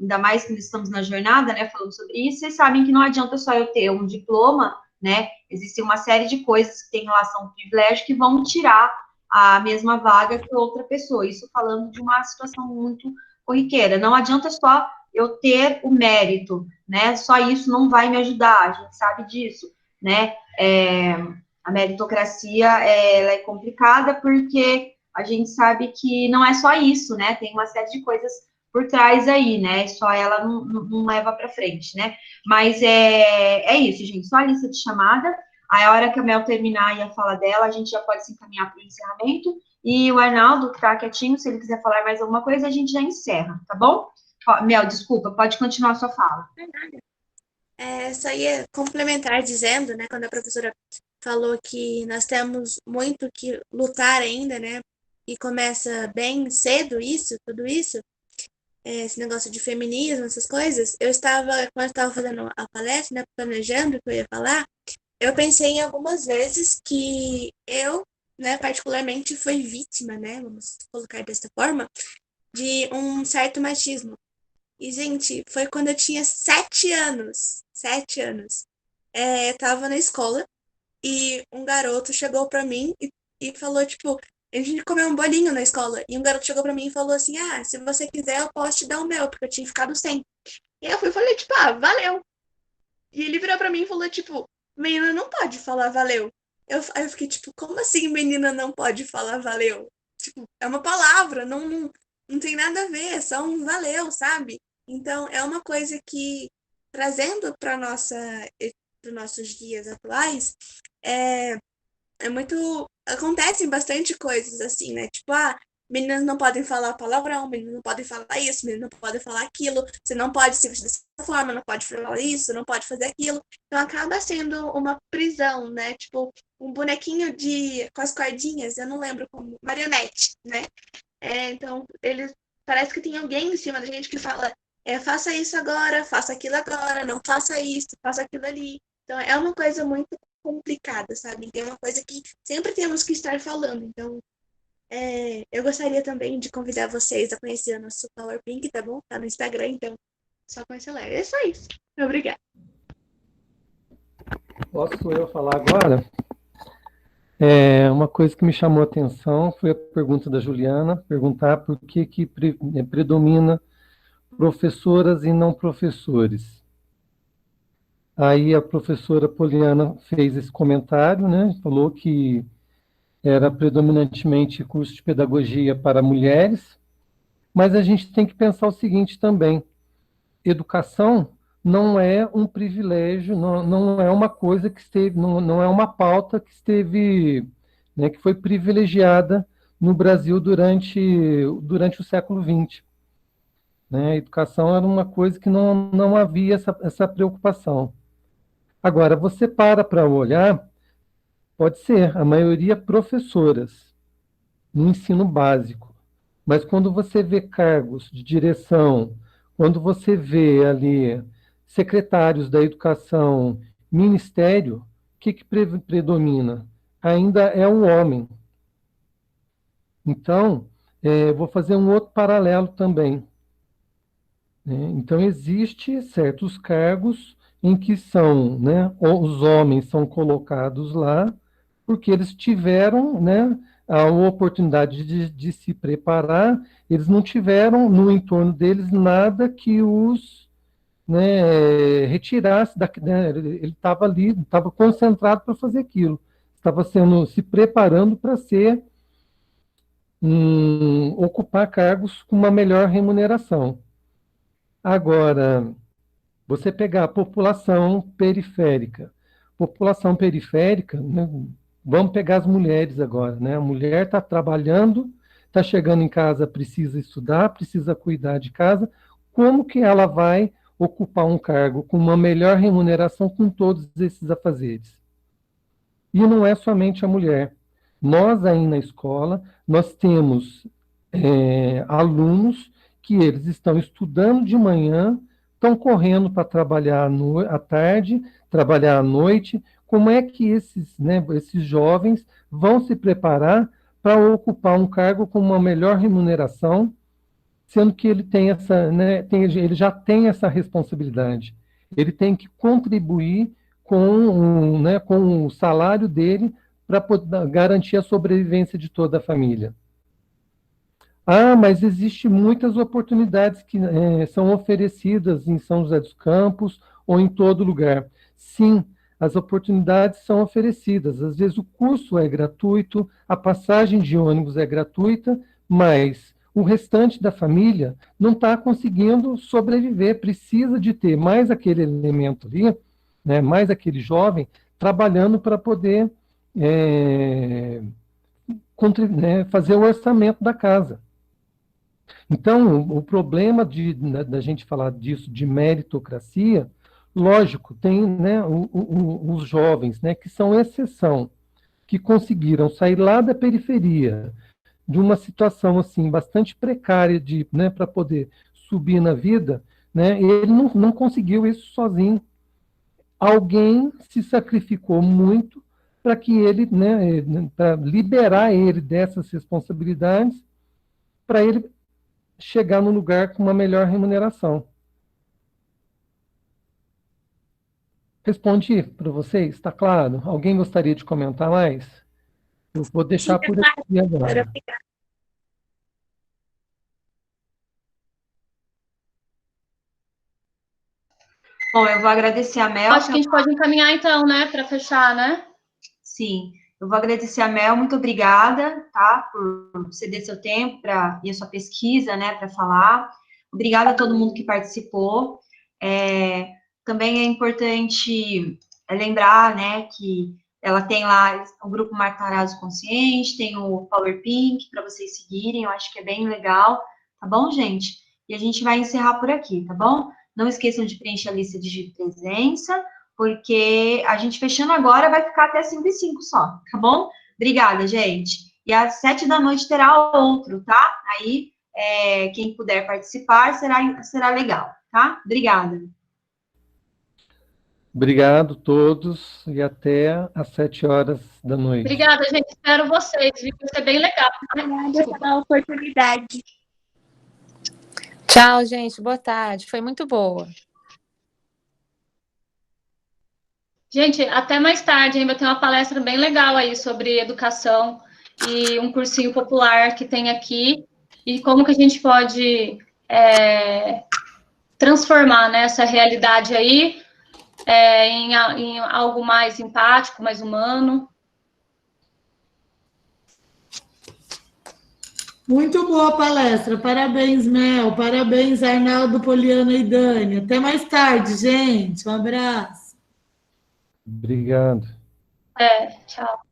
ainda mais que estamos na jornada, né, falando sobre isso, vocês sabem que não adianta só eu ter um diploma, né, existe uma série de coisas que têm relação com privilégio que vão tirar a mesma vaga que outra pessoa, isso falando de uma situação muito corriqueira, não adianta só eu ter o mérito, né, só isso não vai me ajudar, a gente sabe disso, né, a meritocracia, ela é complicada porque a gente sabe que não é só isso, né? Tem uma série de coisas por trás aí, né? Só ela não leva para frente, né? Mas é isso, gente. Só a lista de chamada. Aí, a hora que a Mel terminar e a fala dela, a gente já pode se encaminhar para o encerramento. E o Arnaldo, que tá quietinho, se ele quiser falar mais alguma coisa, a gente já encerra, tá bom? Mel, desculpa, pode continuar a sua fala. Só ia complementar dizendo, né, quando a professora falou que nós temos muito que lutar ainda, né, e começa bem cedo tudo isso, esse negócio de feminismo, essas coisas, quando eu estava fazendo a palestra, né, planejando o que eu ia falar, eu pensei em algumas vezes que eu, né, particularmente fui vítima, né, vamos colocar dessa forma, de um certo machismo. E, gente, foi quando eu tinha 7 anos. 7 anos. Eu tava na escola e um garoto chegou pra mim e falou, tipo, a gente comeu um bolinho na escola. E um garoto chegou pra mim e falou assim: Ah, se você quiser, eu posso te dar o meu, porque eu tinha ficado sem. E eu fui e falei, tipo, ah, valeu. E ele virou pra mim e falou, tipo, menina não pode falar valeu. Aí eu fiquei, tipo, como assim menina não pode falar valeu? Tipo, é uma palavra, não tem nada a ver, é só um valeu, sabe? Então, é uma coisa que, trazendo para os nossos dias atuais, é, é muito. Acontecem bastante coisas assim, né? Tipo, meninas não podem falar palavrão, meninas não podem falar isso, meninas não podem falar aquilo, você não pode se vestir dessa forma, não pode falar isso, não pode fazer aquilo. Então acaba sendo uma prisão, né? Tipo, um bonequinho com as cordinhas, eu não lembro como, marionete, né? Então, eles parece que tem alguém em cima da gente que fala, faça isso agora, faça aquilo agora, não faça isso, faça aquilo ali. Então, é uma coisa muito complicada, sabe? Então, é uma coisa que sempre temos que estar falando. Então, eu gostaria também de convidar vocês a conhecer o nosso Power Pink, tá bom? Tá no Instagram, então, só conhecer lá. É só isso. Obrigada. Posso eu falar agora? Uma coisa que me chamou a atenção foi a pergunta da Juliana, perguntar por que predomina professoras e não professores. Aí a professora Poliana fez esse comentário, né? Falou que era predominantemente curso de pedagogia para mulheres, mas a gente tem que pensar o seguinte também: educação não é um privilégio, não é uma coisa que esteve, não é uma pauta que esteve, né, que foi privilegiada no Brasil durante o século XX. Né? A educação era uma coisa que não havia essa preocupação. Agora, você para olhar, pode ser, a maioria professoras no ensino básico, mas quando você vê cargos de direção, quando você vê ali secretários da educação, ministério, o que predomina? Ainda é o homem. Então, vou fazer um outro paralelo também. Né? Então, existe certos cargos em que são, né, os homens são colocados lá porque eles tiveram, né, a oportunidade de se preparar, eles não tiveram no entorno deles nada que os, né, retirasse, né, ele estava ali, estava concentrado para fazer aquilo, estava se preparando para ser, ocupar cargos com uma melhor remuneração. Agora, você pegar a população periférica, né, vamos pegar as mulheres agora, né? A mulher está trabalhando, está chegando em casa, precisa estudar, precisa cuidar de casa. Como que ela vai ocupar um cargo com uma melhor remuneração com todos esses afazeres? E não é somente a mulher. Nós aí na escola, nós temos alunos que eles estão estudando de manhã, estão correndo para trabalhar à tarde, trabalhar à noite. Como é que esses jovens vão se preparar para ocupar um cargo com uma melhor remuneração, sendo que ele tem ele já tem essa responsabilidade. Ele tem que contribuir com o salário dele para garantir a sobrevivência de toda a família. Ah, mas existem muitas oportunidades que são oferecidas em São José dos Campos ou em todo lugar. Sim, as oportunidades são oferecidas. Às vezes o curso é gratuito, a passagem de ônibus é gratuita, mas o restante da família não está conseguindo sobreviver, precisa de ter mais aquele elemento ali, né, mais aquele jovem, trabalhando para poder fazer o orçamento da casa. Então, o problema da gente falar disso, de meritocracia, lógico, tem, né, os jovens, né, que são exceção, que conseguiram sair lá da periferia, de uma situação assim bastante precária né, para poder subir na vida, né, ele não conseguiu isso sozinho. Alguém se sacrificou muito para que ele, né, para liberar ele dessas responsabilidades, para ele chegar no lugar com uma melhor remuneração. Respondi para vocês, está claro? Alguém gostaria de comentar mais? Eu vou deixar por aqui agora. Bom, eu vou agradecer a Mel. Acho que a gente pode encaminhar então, né, para fechar, né? Sim, eu vou agradecer a Mel, muito obrigada, tá, por ceder seu tempo e a sua pesquisa, né, para falar. Obrigada a todo mundo que participou. Também é importante lembrar, né, que ela tem lá o grupo Matarazzo Consciente, tem o Power Pink para vocês seguirem, eu acho que é bem legal, tá bom, gente? E a gente vai encerrar por aqui, tá bom? Não esqueçam de preencher a lista de presença, porque a gente fechando agora vai ficar até 5h05 só, tá bom? Obrigada, gente. E às 7 da noite terá outro, tá? Aí, quem puder participar, será legal, tá? Obrigada. Obrigado a todos e até às 7 horas da noite. Obrigada, gente. Espero vocês, viu? Vai ser bem legal. Obrigada pela oportunidade. Tchau, gente. Boa tarde. Foi muito boa. Gente, até mais tarde, hein? Vai ter uma palestra bem legal aí sobre educação e um cursinho popular que tem aqui e como que a gente pode transformar, né, essa realidade aí em algo mais empático, mais humano. Muito boa a palestra. Parabéns, Mel. Parabéns, Arnaldo, Poliana e Dani. Até mais tarde, gente. Um abraço. Obrigado. Tchau.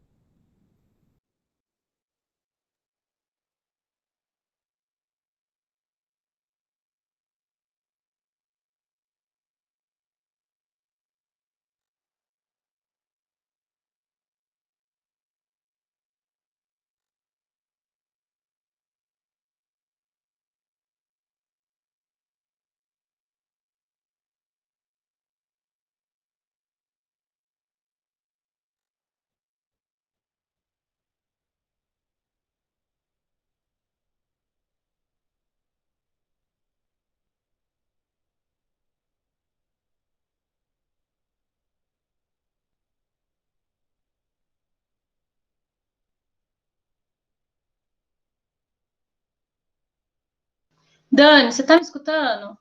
Dani, você está me escutando?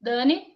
Dani?